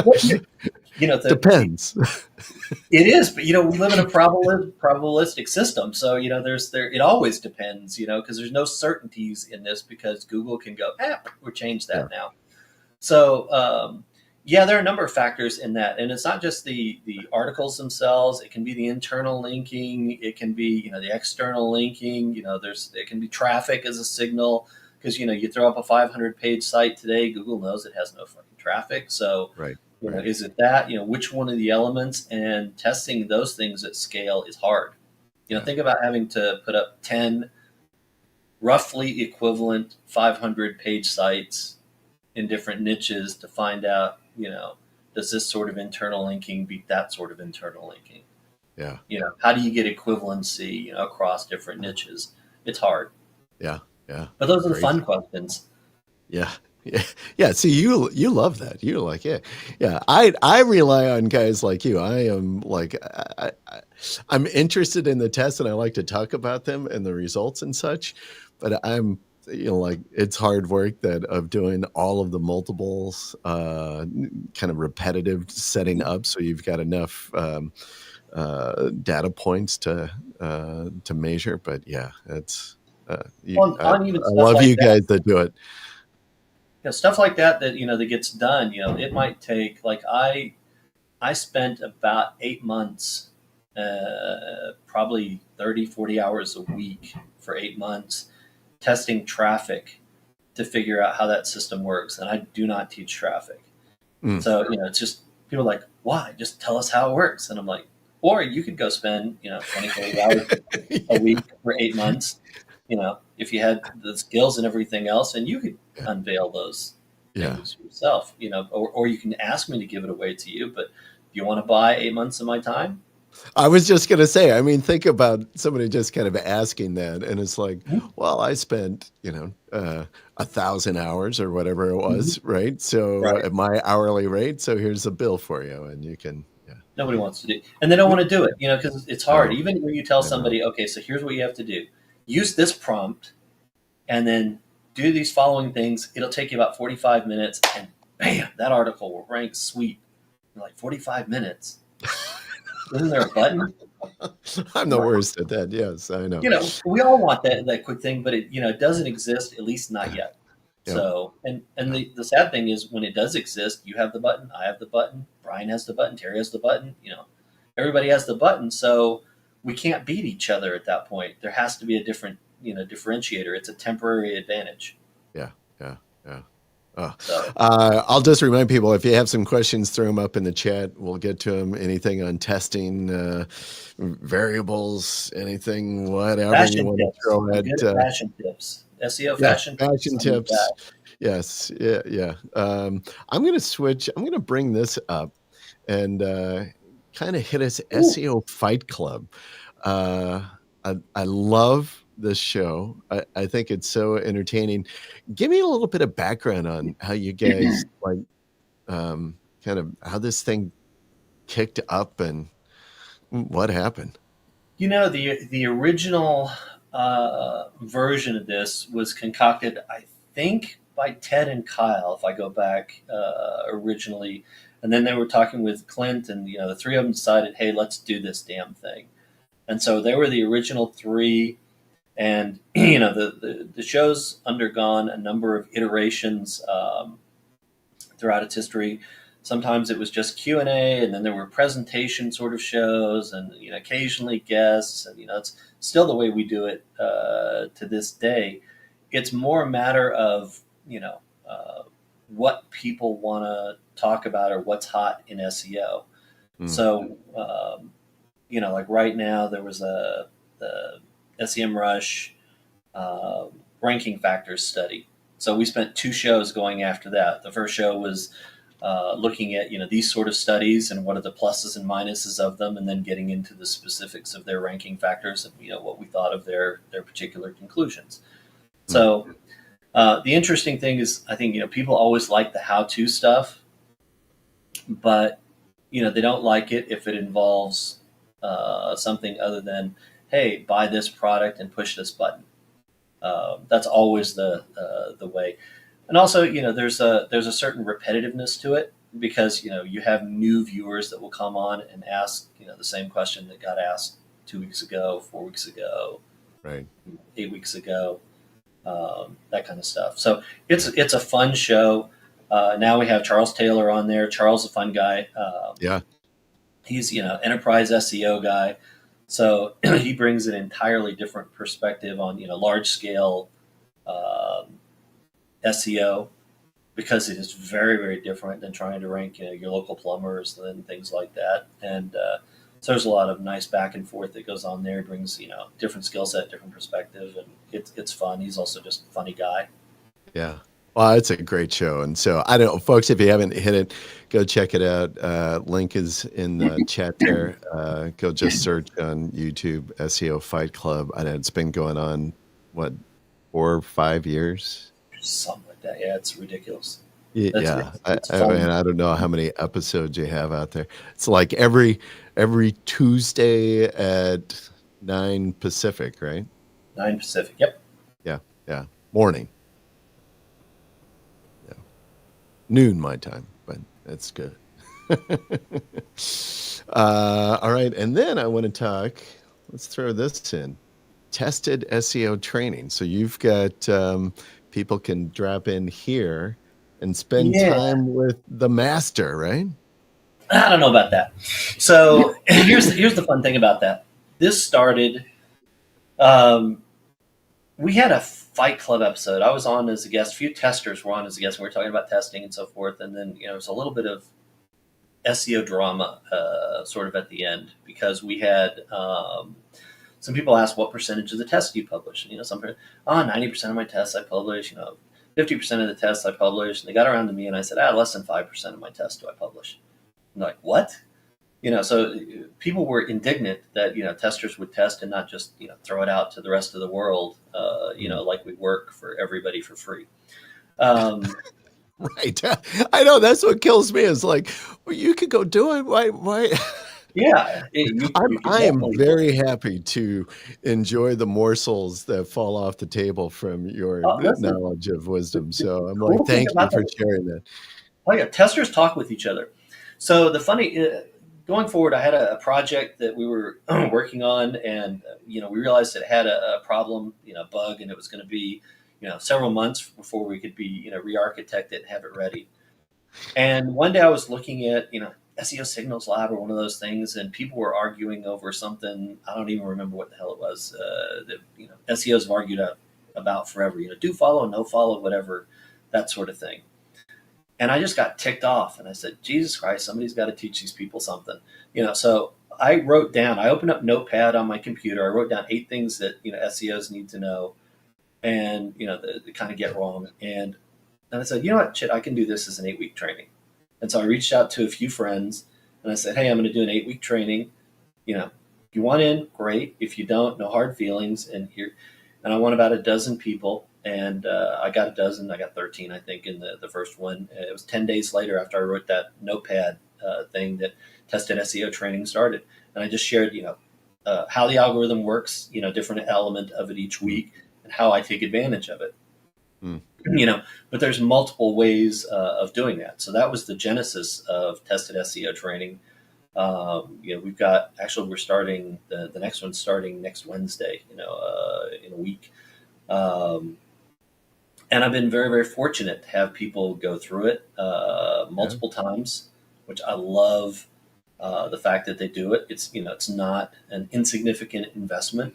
B: what you know, the
A: Depends.
B: it is. But we live in a probabilistic system, so it always depends. Because there's no certainties in this, because Google can go, we'll change
A: Yeah,
B: that now. So yeah, there are a number of factors in that, and it's not just the articles themselves. It can be the internal linking. It can be the external linking. It can be traffic as a signal, because you throw up a 500 page site today, Google knows it has no fucking traffic. So
A: right, right.
B: is it that which one of the elements, and testing those things at scale is hard.
A: Yeah,
B: Think about having to put up 10 roughly equivalent 500 page sites in different niches to find out, does this sort of internal linking beat that sort of internal linking?
A: yeah,
B: How do you get equivalency, across different niches? It's hard,
A: yeah, yeah.
B: but those are the
A: Crazy.
B: fun questions.
A: Yeah. Yeah. Yeah. See, you love that. You're like, yeah, yeah. I rely on guys like you. I am like, I'm interested in the tests and I like to talk about them and the results and such. But I'm, like it's hard work that of doing all of the multiples, kind of repetitive setting up. So you've got enough data points to measure. But yeah, it's
B: On even
A: I
B: stuff
A: love
B: like
A: you
B: that,
A: guys that do it.
B: stuff like that that gets done. It might take, like, I spent about 8 months, probably 30, 40 hours a week for 8 months, testing traffic to figure out how that system works. And I do not teach traffic.
A: Mm.
B: So, it's just, people are like, why? Just tell us how it works. And I'm like, or you could go spend, 20, 30 hours a
A: Yeah,
B: week for 8 months, if you had the skills and everything else, and you could
A: yeah,
B: unveil those
A: yeah.
B: things yourself, or you can ask me to give it away to you. But do you want to buy 8 months of my time?
A: I was just gonna say, I mean, think about somebody just kind of asking that, and it's like, well, I spent, 1,000 hours or whatever it
B: Mhm.
A: was, right? So
B: Right.
A: at my hourly rate, so here's a bill for you, and you can, yeah.
B: Nobody wants to do, and they don't want to do it, because it's hard.
A: No,
B: Even when you tell
A: I know.
B: somebody, okay, so here's what you have to do: use this prompt, and then do these following things. It'll take you about 45 minutes, and bam, that article will rank sweet. You're like, 45 minutes? Isn't there a button?
A: I'm the worst at that. Yes, I know.
B: We all want that quick thing, but it doesn't exist, at least not
A: Yeah.
B: yet.
A: Yep.
B: So, and
A: Yeah.
B: the sad thing is when it does exist, you have the button, I have the button, Brian has the button, Terry has the button, everybody has the button. So we can't beat each other at that point. There has to be a different, differentiator. It's a temporary advantage.
A: Yeah. Yeah. Yeah. Oh.
B: So
A: I'll just remind people, if you have some questions, throw them up in the chat. We'll get to them. Anything on testing, variables, anything, whatever you
B: fashion
A: want to
B: tips.
A: throw
B: I'm
A: at.
B: good at fashion tips. SEO
A: Yeah,
B: fashion tips.
A: fashion
B: I'm with
A: tips.
B: that.
A: Yes. Yeah. Yeah. I'm going to switch. I'm going to bring this up and kind of hit us
B: Ooh.
A: SEO Fight Club. I love this show. I think it's so entertaining. Give me a little bit of background on how you guys kind of how this thing kicked up and what happened.
B: The original version of this was concocted, I think, by Ted and Kyle. If I go back originally, and then they were talking with Clint, and the three of them decided, hey, let's do this damn thing. And so they were the original three. And the show's undergone a number of iterations throughout its history. Sometimes it was just Q&A, and then there were presentation sort of shows, and occasionally guests, and it's still the way we do it to this day. It's more a matter of what people want to talk about or what's hot in SEO. So like right now there was the SEMrush ranking factors study. So we spent 2 shows going after that. The first show was looking at these sort of studies and what are the pluses and minuses of them, and then getting into the specifics of their ranking factors and what we thought of their particular conclusions. So the interesting thing is, I think people always like the how-to stuff, but they don't like it if it involves something other than, hey, buy this product and push this button. That's always the way. And also, there's a certain repetitiveness to it, because you have new viewers that will come on and ask the same question that got asked 2 weeks ago, 4 weeks ago,
A: Right.
B: 8 weeks ago, that kind of stuff. So it's a fun show. Now we have Charles Taylor on there. Charles is a fun guy.
A: Yeah.
B: He's enterprise SEO guy. So he brings an entirely different perspective on large scale SEO, because it is very, very different than trying to rank your local plumbers and things like that. And so there's a lot of nice back and forth that goes on there. He brings different skill set, different perspective, and it's fun. He's also just a funny guy.
A: Yeah. Well, it's a great show. And so I don't know, folks, if you haven't hit it, go check it out. Link is in the chat there. Go just search on YouTube, SEO Fight Club. I know it's been going on, what, 4 or 5 years?
B: Something like that. Yeah, it's ridiculous.
A: Yeah.
B: It's
A: I
B: fun.
A: mean, I don't know how many episodes you have out there. It's like every Tuesday at 9 Pacific, right?
B: 9 Pacific. Yep.
A: Yeah. Yeah. Morning. Noon my time, but that's good. All right. And then I want to talk, let's throw this in, tested SEO training. So you've got people can drop in here and spend time with the master, right?
B: I don't know about that. So here's the fun thing about that. This started, we had a Fight Club episode. I was on as a guest. A few testers were on as a guest. We were talking about testing and so forth. And then, it was a little bit of SEO drama sort of at the end, because we had some people asked, what percentage of the tests do you publish? And, some people, 90% of my tests I publish, 50% of the tests I publish. And they got around to me and I said, less than 5% of my tests do I publish. I'm like, what? So people were indignant that, testers would test and not just, throw it out to the rest of the world, like we work for everybody for free.
A: Right. I know, that's what kills me, is like, well, you could go do it. Why?
B: Yeah, you could
A: I am
B: definitely do it.
A: very happy to enjoy the morsels that fall off the table from your
B: Listen,
A: knowledge of
B: the,
A: wisdom.
B: the
A: So I'm like,
B: cool thing
A: thank you
B: about
A: for
B: that,
A: sharing that.
B: oh yeah, testers talk with each other. So the funny, going forward, I had a project that we were working on, and we realized it had a problem, bug, and it was going to be, several months before we could be, re-architect it and have it ready. And one day I was looking at, SEO Signals Lab or one of those things, and people were arguing over something. I don't even remember what the hell it was that SEOs have argued about forever. Do follow, no follow, whatever, that sort of thing. And I just got ticked off, and I said, Jesus Christ, somebody's got to teach these people something. So I wrote down. I opened up Notepad on my computer. I wrote down 8 things that SEOs need to know, and they kind of get wrong. And I said, you know what, shit, I can do this as an 8-week training. And so I reached out to a few friends and I said, hey, I'm going to do an 8-week training. If you want in, great. If you don't, no hard feelings. And I want about a dozen people. And I got a dozen. I got 13, I think, in the first one. It was 10 days later after I wrote that Notepad thing that tested SEO training started. And I just shared, how the algorithm works, different element of it each
A: Mm,
B: week, and how I take advantage of it.
A: mm.
B: you know but there's multiple ways of doing that. So that was the genesis of tested SEO training. We've got, actually, we're starting the next one starting next Wednesday, in a week. um, and I've been very, very fortunate to have people go through it
A: Yeah.
B: multiple times, which I love. The fact that they do it, it's not an insignificant investment.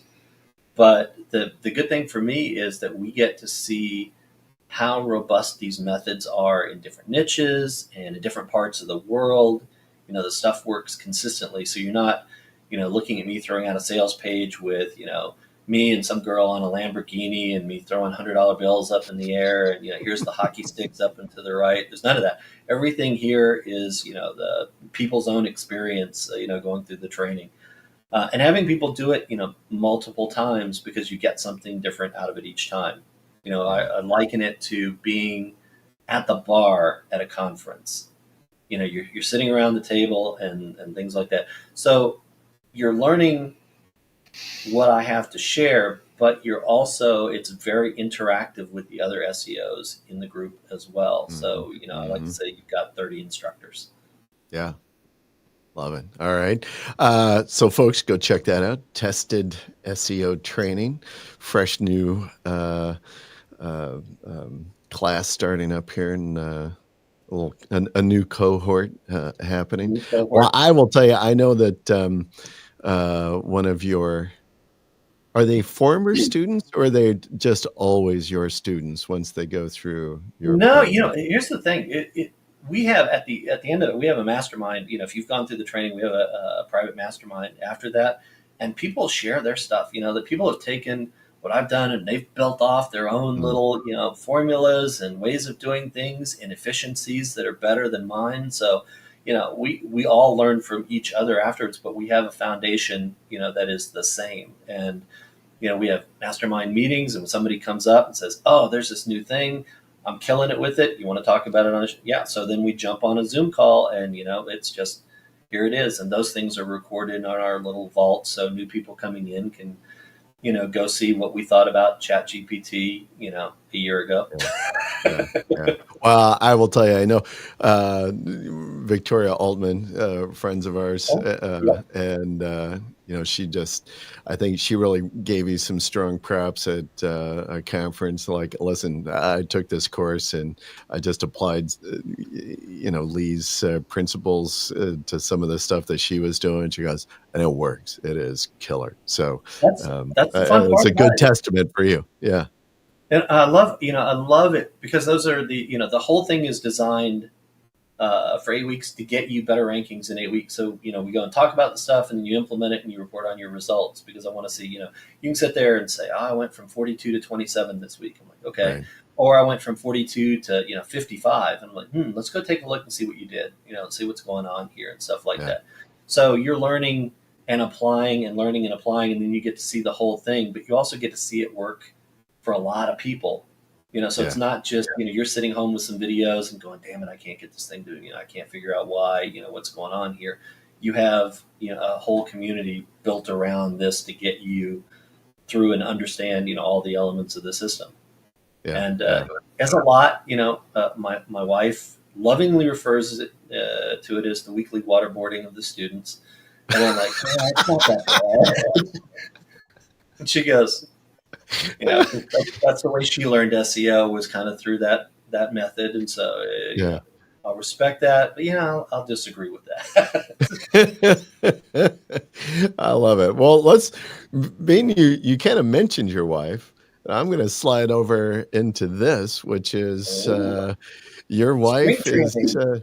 B: But the good thing for me is that we get to see how robust these methods are in different niches and in different parts of the world. The stuff works consistently. So you're not, looking at me throwing out a sales page with, me and some girl on a Lamborghini and me throwing $100 bills up in the air. And, here's the hockey sticks up and to the right. There's none of that. Everything here is, the people's own experience, going through the training. And having people do it, multiple times, because you get something different out of it each time.
A: Yeah.
B: I liken it to being at the bar at a conference. You're sitting around the table and things like that. So you're learning what I have to share, but it's very interactive with the other SEOs in the group as well.
A: Mhm,
B: So, I like to
A: mhm.
B: say you've got 30 instructors.
A: Yeah. Love it. All right. So folks, go check that out. Tested SEO training, fresh new uh, class starting up here in a new cohort happening.
B: New
A: Well,
B: cohort.
A: I will tell you, I know that one of your are they former students or are they just always your students once they go through your
B: No,
A: program?
B: here's the thing. We have, at the end of it, we have a mastermind. If you've gone through the training, we have a private mastermind after that, and people share their stuff. That people have taken what I've done and they've built off their own
A: Mm,
B: little, formulas and ways of doing things and efficiencies that are better than mine. So, we all learn from each other afterwards, but we have a foundation, that is the same. And we have mastermind meetings, and when somebody comes up and says, "Oh, there's this new thing, I'm killing it with it. You want to talk about it on a yeah?" So then we jump on a Zoom call, and it's just, here it is, and those things are recorded on our little vault, so new people coming in can go see what we thought about Chat GPT, a year ago.
A: yeah. Yeah, yeah. Well, I will tell you, I know, Victoria Altman, friends of ours,
B: Oh, yep.
A: and, she just I think she really gave you some strong props at, a conference, like, "Listen, I took this course and I just applied, Lee's, principles, to some of the stuff that she was doing." She goes, "And it works. It is killer." So,
B: That's the fun
A: it's
B: part
A: a
B: about
A: good
B: it.
A: testament for you. Yeah.
B: And I love it because those are the whole thing is designed for 8 weeks to get you better rankings in 8 weeks. So, we go and talk about the stuff and then you implement it and you report on your results, because I want to see, you can sit there and say, oh, I went from 42 to 27 this week. I'm like, okay.
A: Right.
B: Or I went from 42 to, 55. And I'm like, let's go take a look and see what you did, see what's going on here and stuff like
A: Yeah.
B: that. So you're learning and applying and learning and applying, and then you get to see the whole thing, but you also get to see it work for a lot of people. So it's
A: Yeah.
B: not just, you're sitting home with some videos and going, damn it, I can't get this thing to, I can't figure out why, what's going on here. you have a whole community built around this to get you through and understand all the elements of the system.
A: Yeah.
B: And
A: Yeah.
B: as a lot, my wife lovingly refers to it as the weekly waterboarding of the students. And I'm like, yeah, it's not that bad. And she goes, that's the way she learned SEO, was kind of through that method. And so,
A: Yeah.
B: I'll respect that, but I'll disagree with that.
A: I love it. Well, being you kind of mentioned your wife. I'm going to slide over into this, which is
B: Oh,
A: your
B: spring
A: wife is.
B: training.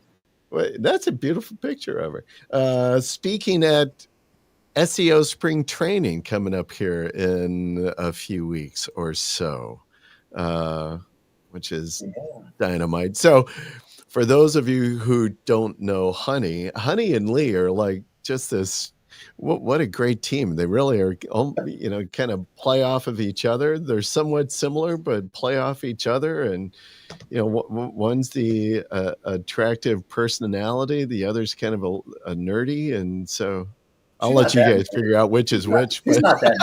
A: That's a beautiful picture of her. Speaking at SEO spring training coming up here in a few weeks or so, uh, which is
B: Yeah.
A: dynamite. So, for those of you who don't know Honey and Lee are like just this. What a great team! They really are. Kind of play off of each other. They're somewhat similar, but play off each other. And one's the attractive personality, the other's kind of a nerdy, and so I'll
B: She's
A: let
B: not
A: you
B: that
A: guys
B: nerdy.
A: figure out which is which.
B: She's
A: But
B: not that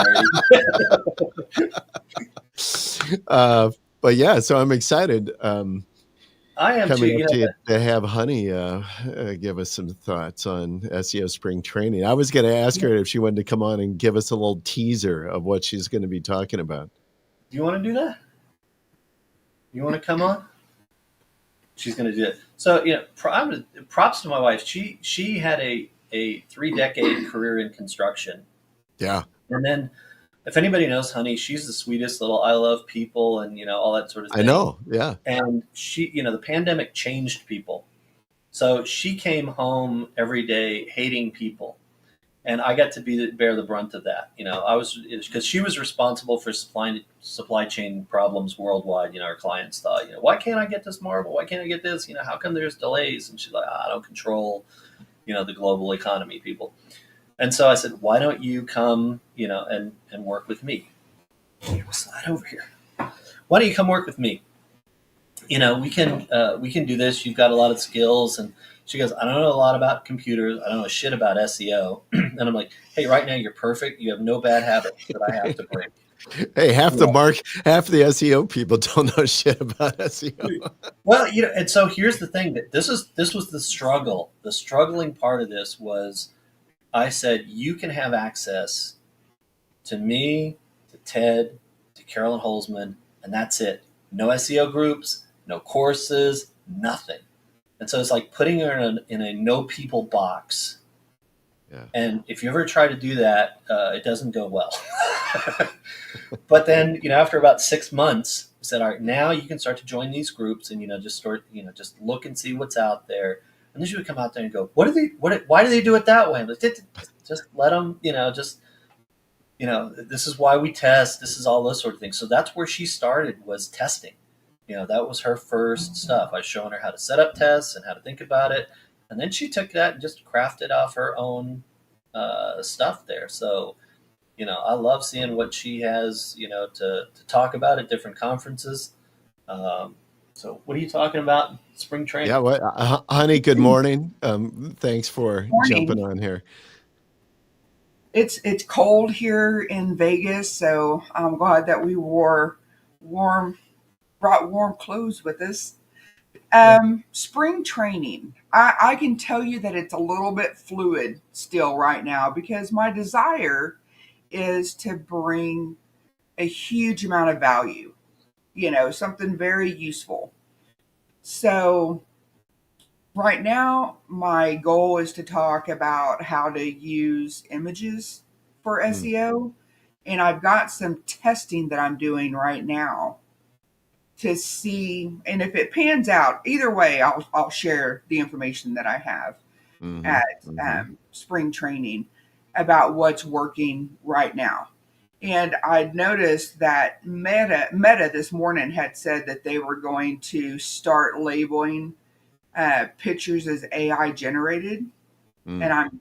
B: nerdy.
A: uh, but yeah, so I'm excited.
B: I am too.
A: Coming up to have Honey give us some thoughts on SEO spring training. I was going to ask her if she wanted to come on and give us a little teaser of what she's going to be talking about.
B: Do you want to do that? You want to come on? She's going to do it. So props to my wife. She had a 3-decade career in construction,
A: Yeah,
B: and then if anybody knows Honey, she's the sweetest little I love people and all that sort of
A: I
B: thing.
A: know. Yeah.
B: And she, the pandemic changed people. So she came home every day hating people. And I got to bear the brunt of that. I was, because she was responsible for supply chain problems worldwide. Our clients thought, why can't I get this marble? Why can't I get this? How come there's delays? And she's like, I don't control, the global economy, people. And so I said, why don't you come, and work with me? Slide over here. Why don't you come work with me? We can do this. You've got a lot of skills. And she goes, I don't know a lot about computers. I don't know shit about SEO. And I'm like, hey, right now you're perfect. You have no bad habits that I have to break.
A: Hey, half the SEO people don't know shit about SEO.
B: Well, and so here's the thing, that this was the struggle. The struggling part of this was, I said, you can have access to me, to Ted, to Carolyn Holzman, and that's it. No SEO groups, no courses, nothing. And so it's like putting her in a no people box.
A: Yeah.
B: And if you ever try to do that, it doesn't go well. But then, after about 6 months, we said, all right, now you can start to join these groups and, just look and see what's out there. And then she would come out there and go, why do they do it that way? Like, just let them, this is why we test. This is all those sort of things. So that's where she started, was testing. That was her first stuff. I was showing her how to set up tests and how to think about it. And then she took that and just crafted off her own stuff there. So, I love seeing what she has, to talk about at different conferences. So what are you talking about? Spring training?
A: Yeah. Honey, good morning. Thanks for jumping
C: Morning.
A: on here.
C: It's cold here in Vegas, so I'm glad that we brought warm clothes with us. Spring training. I can tell you that it's a little bit fluid still right now, because my desire is to bring a huge amount of value, something very useful. So right now, my goal is to talk about how to use images for
A: Mm,
C: SEO. And I've got some testing that I'm doing right now to see. And if it pans out, either way, I'll share the information that I have
A: mhm,
C: at
A: mhm.
C: spring training about what's working right now. And I noticed that Meta this morning had said that they were going to start labeling pictures as AI generated,
A: Mm.
C: and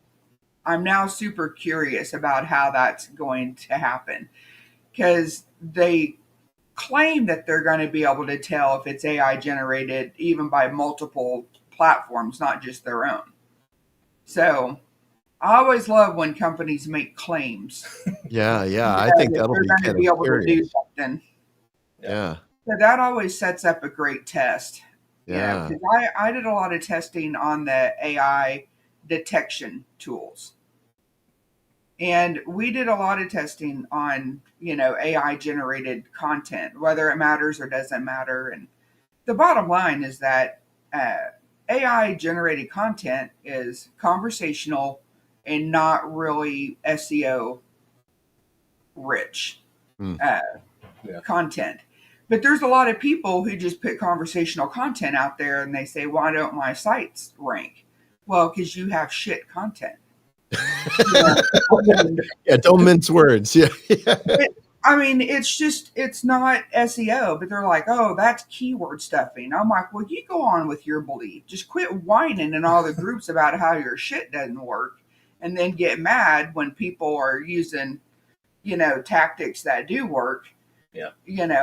C: I'm now super curious about how that's going to happen, because they claim that they're going to be able to tell if it's AI generated even by multiple platforms, not just their own. So I always love when companies make claims.
A: Yeah, yeah.
C: You
A: I
C: know,
A: think
C: that
A: that'll
C: they're
A: be
C: going to
A: kind of
C: be able to do
A: curious.
C: something.
B: Yeah.
A: Yeah,
C: So that always sets up a great test. You know,
A: yeah.
C: because I did a lot of testing on the AI detection tools. And we did a lot of testing on, AI generated content, whether it matters or doesn't matter. And the bottom line is that AI generated content is conversational and not really SEO rich
A: Mm.
C: uh,
B: Yeah.
C: content. But there's a lot of people who just put conversational content out there and they say, why don't my sites rank? Well, because you have shit content. You know, I mean,
A: Yeah, don't mince words. Yeah, yeah.
C: it's not SEO, but they're like, oh, that's keyword stuffing. I'm like, well, you go on with your belief. Just quit whining in all the groups about how your shit doesn't work and then get mad when people are using, tactics that do work,
B: Yeah.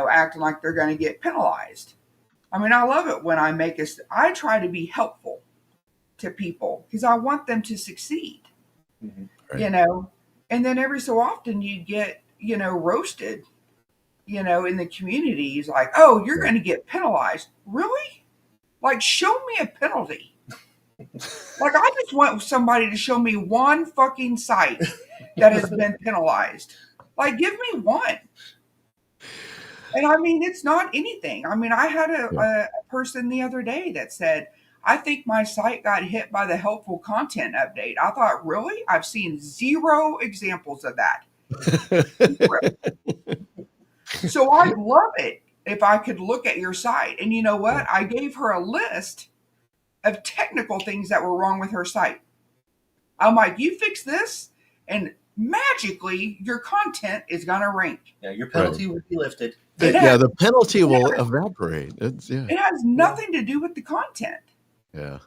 C: acting like they're going to get penalized. I mean, I love it when I try to be helpful to people because I want them to succeed,
B: Mhm.
A: Right.
C: and then every so often you get, roasted, in the community. He's like, oh, you're
A: Right.
C: going to get penalized. Really? Like, show me a penalty. Like, I just want somebody to show me one fucking site that has been penalized. Like, give me one. And I mean, it's not anything. I mean, I had
A: Yeah.
C: a person the other day that said, I think my site got hit by the helpful content update. I thought, really? I've seen zero examples of that. Zero. So I'd love it if I could look at your site. And you know
A: Yeah.
C: what? I gave her a list of technical things that were wrong with her site. I'm like, you fix this, and magically your content is going to rank.
B: Yeah. Your
A: Right.
B: penalty will be lifted.
C: It
A: Yeah,
C: has,
A: the penalty
C: it
A: will
C: has,
A: evaporate. It's yeah,
C: it has nothing to do with the content.
A: yeah,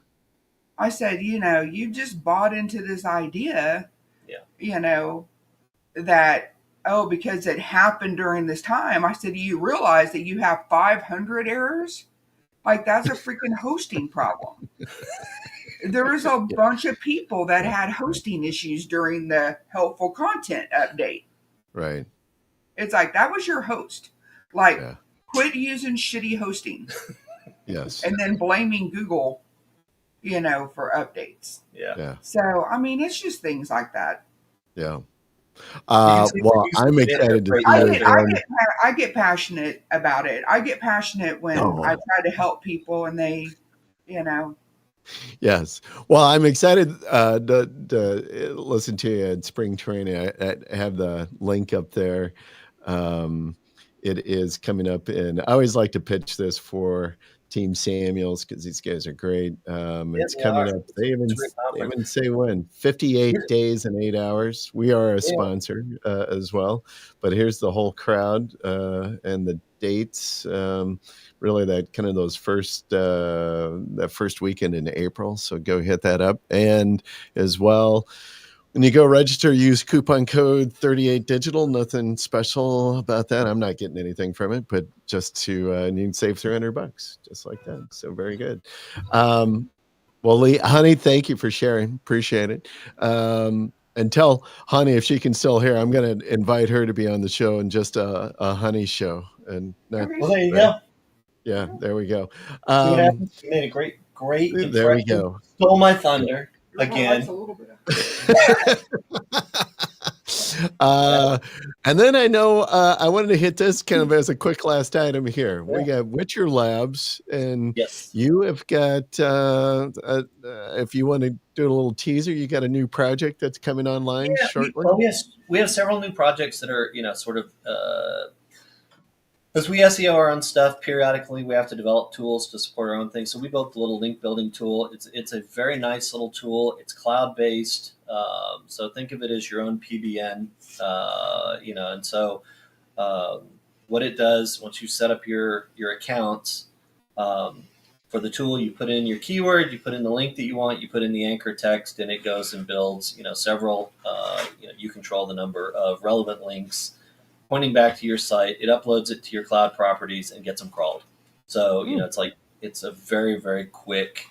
C: I said, you just bought into this idea,
B: Yeah.
C: That, oh, because it happened during this time. I said, do you realize that you have 500 errors? Like, that's a freaking hosting problem. There was a
A: yeah.
C: bunch of people that
A: Right.
C: had
A: Right.
C: hosting issues during the helpful content update.
A: Right.
C: It's like, that was your host. Like,
A: Yeah.
C: quit using shitty hosting
A: Yes.
C: and then blaming Google, for updates.
B: Yeah.
A: Yeah.
C: So, I mean, it's just things like that.
A: Yeah.
B: You can see
A: Well,
B: you
A: I'm
B: made it a
A: excited to
B: great
A: see
C: I
A: yours
C: get, I
B: subject.
A: run.
C: get, I get passionate about it. I get passionate when I
A: Oh,
C: try to help people and they, you know,
A: yes. Well, I'm excited to listen to you at spring training. I have the link up there. Um, it is coming up, and I always like to pitch this for Team Samuels because these guys are great.
B: Yeah,
A: It's
B: they are.
A: coming up. They
B: It's
A: even
B: a great
A: they
B: conference.
A: even say when 58
B: Here's-
A: days and 8 hours. We are a
B: Yeah.
A: sponsor as well, but here's the whole crowd and the dates. Really, that kind of those first that first weekend in April. So go hit that up, and as well. When you go register, use coupon code 38 digital. Nothing special about that. I'm not getting anything from it, but just to you can save $300 just like that. So very good. Well, Lee, honey, thank you for sharing. Appreciate it. And tell honey if she can still hear. I'm going to invite her to be on the show in just a honey show, and not
C: okay.
B: Well, there you
A: right.
B: go.
A: Yeah, there we go.
B: See what happens? You made a great
A: There we
B: impression.
A: go.
B: Stole my
A: Yeah.
B: thunder
C: Your highlights
B: again.
C: a little bit.
A: uh, and then I know I wanted to hit this kind of as a quick last item here. We
B: Yeah.
A: got Witcher Labs, and
B: Yes.
A: you have got, if you want to do a little teaser, you got a new project that's coming online
B: Yeah.
A: shortly.
B: We have several new projects that are sort of as we SEO our own stuff periodically, we have to develop tools to support our own things. So we built a little link building tool. It's a very nice little tool. It's cloud based. So think of it as your own PBN. And so what it does once you set up your accounts for the tool, you put in your keyword, you put in the link that you want, you put in the anchor text, and it goes and builds several. You control the number of relevant links pointing back to your site. It uploads it to your cloud properties and gets them crawled. So it's a very very quick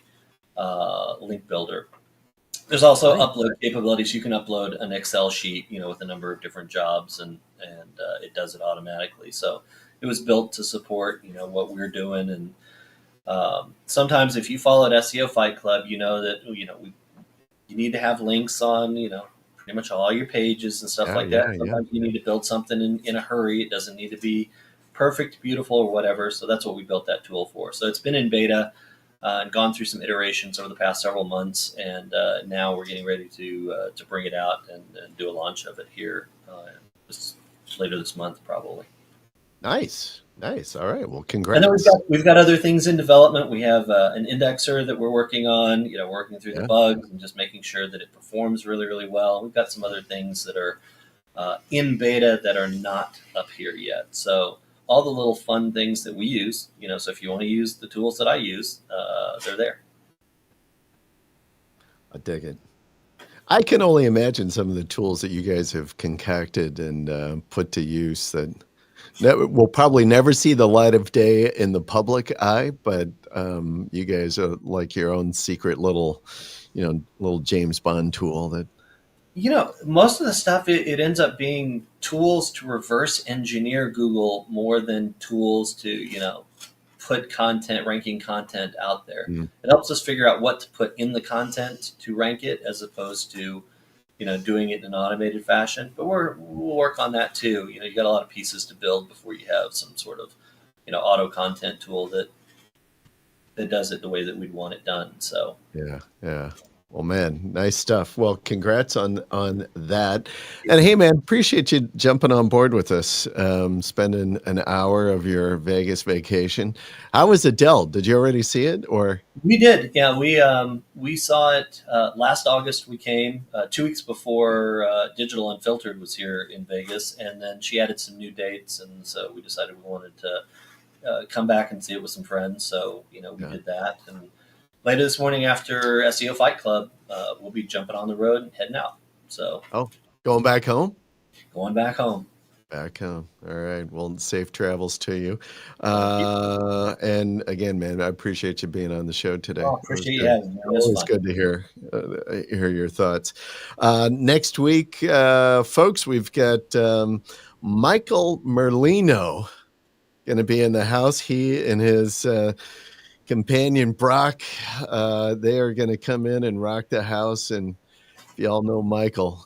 B: link builder. There's also
A: Nice.
B: upload capabilities. You can upload an Excel sheet, with a number of different jobs, and it does it automatically. So it was built to support, what we're doing. And sometimes if you followed SEO Fight Club, you know that you need to have links on, pretty much all your pages and stuff
A: Yeah,
B: like that.
A: yeah, yeah.
B: Sometimes you need to build something in a hurry. It doesn't need to be perfect, beautiful, or whatever. So that's what we built that tool for. So it's been in beta and gone through some iterations over the past several months, and now we're getting ready to bring it out and do a launch of it here this, later this month, probably.
A: Nice, nice. All right. Well,
B: And then
A: congrats.
B: we've got other things in development. We have an indexer that we're working on, working through the
A: Yeah.
B: bugs and just making sure that it performs really, really well. We've got some other things that are in beta that are not up here yet. So all the little fun things that we use, so if you want to use the tools that I use, they're there.
A: I dig it. I can only imagine some of the tools that you guys have concocted and put to use that will probably never see the light of day in the public eye, but you guys are like your own secret little, little James Bond tool that.
B: Most of the stuff, it ends up being tools to reverse engineer Google more than tools to, put ranking content out there.
A: Mm.
B: It helps us figure out what to put in the content to rank it as opposed to, doing it in an automated fashion. But we'll work on that too. You got a lot of pieces to build before you have some sort of, auto content tool that does it the way that we'd want it done. So
A: Yeah, yeah. Well, man, nice stuff. Well, congrats on that. And hey, man, appreciate you jumping on board with us, spending an hour of your Vegas vacation. How was Adele? Did you already see it, or?
B: we did, yeah. We saw it last August. We came 2 weeks before Digital Unfiltered was here in Vegas, and then she added some new dates, and so we decided we wanted to come back and see it with some friends. So we
A: Yeah.
B: did that, and later this morning after SEO Fight Club, we'll be jumping on the road and heading out. So
A: Oh, going back home?
B: going back home.
A: Back home. All right. Well, safe travels to you.
B: Thank you.
A: And again, man, I appreciate you being on the show today.
B: Oh,
A: It was
B: appreciate you
A: good.
B: having me. It was
A: Always
B: fun.
A: good to hear your thoughts. Next week, folks, we've got Michael Merlino going to be in the house. He and his companion Brock, they are going to come in and rock the house. And if y'all know Michael,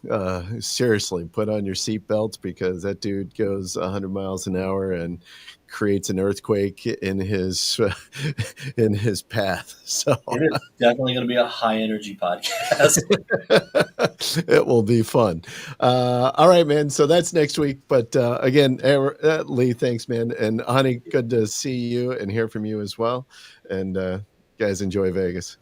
A: seriously, put on your seatbelts because that dude goes 100 miles an hour and creates an earthquake in his in his path. So
B: It is definitely going to be a high energy podcast.
A: it will be fun. All right, man. So that's next week. But again, Lee, thanks, man. And honey, good to see you and hear from you as well. And guys, enjoy Vegas.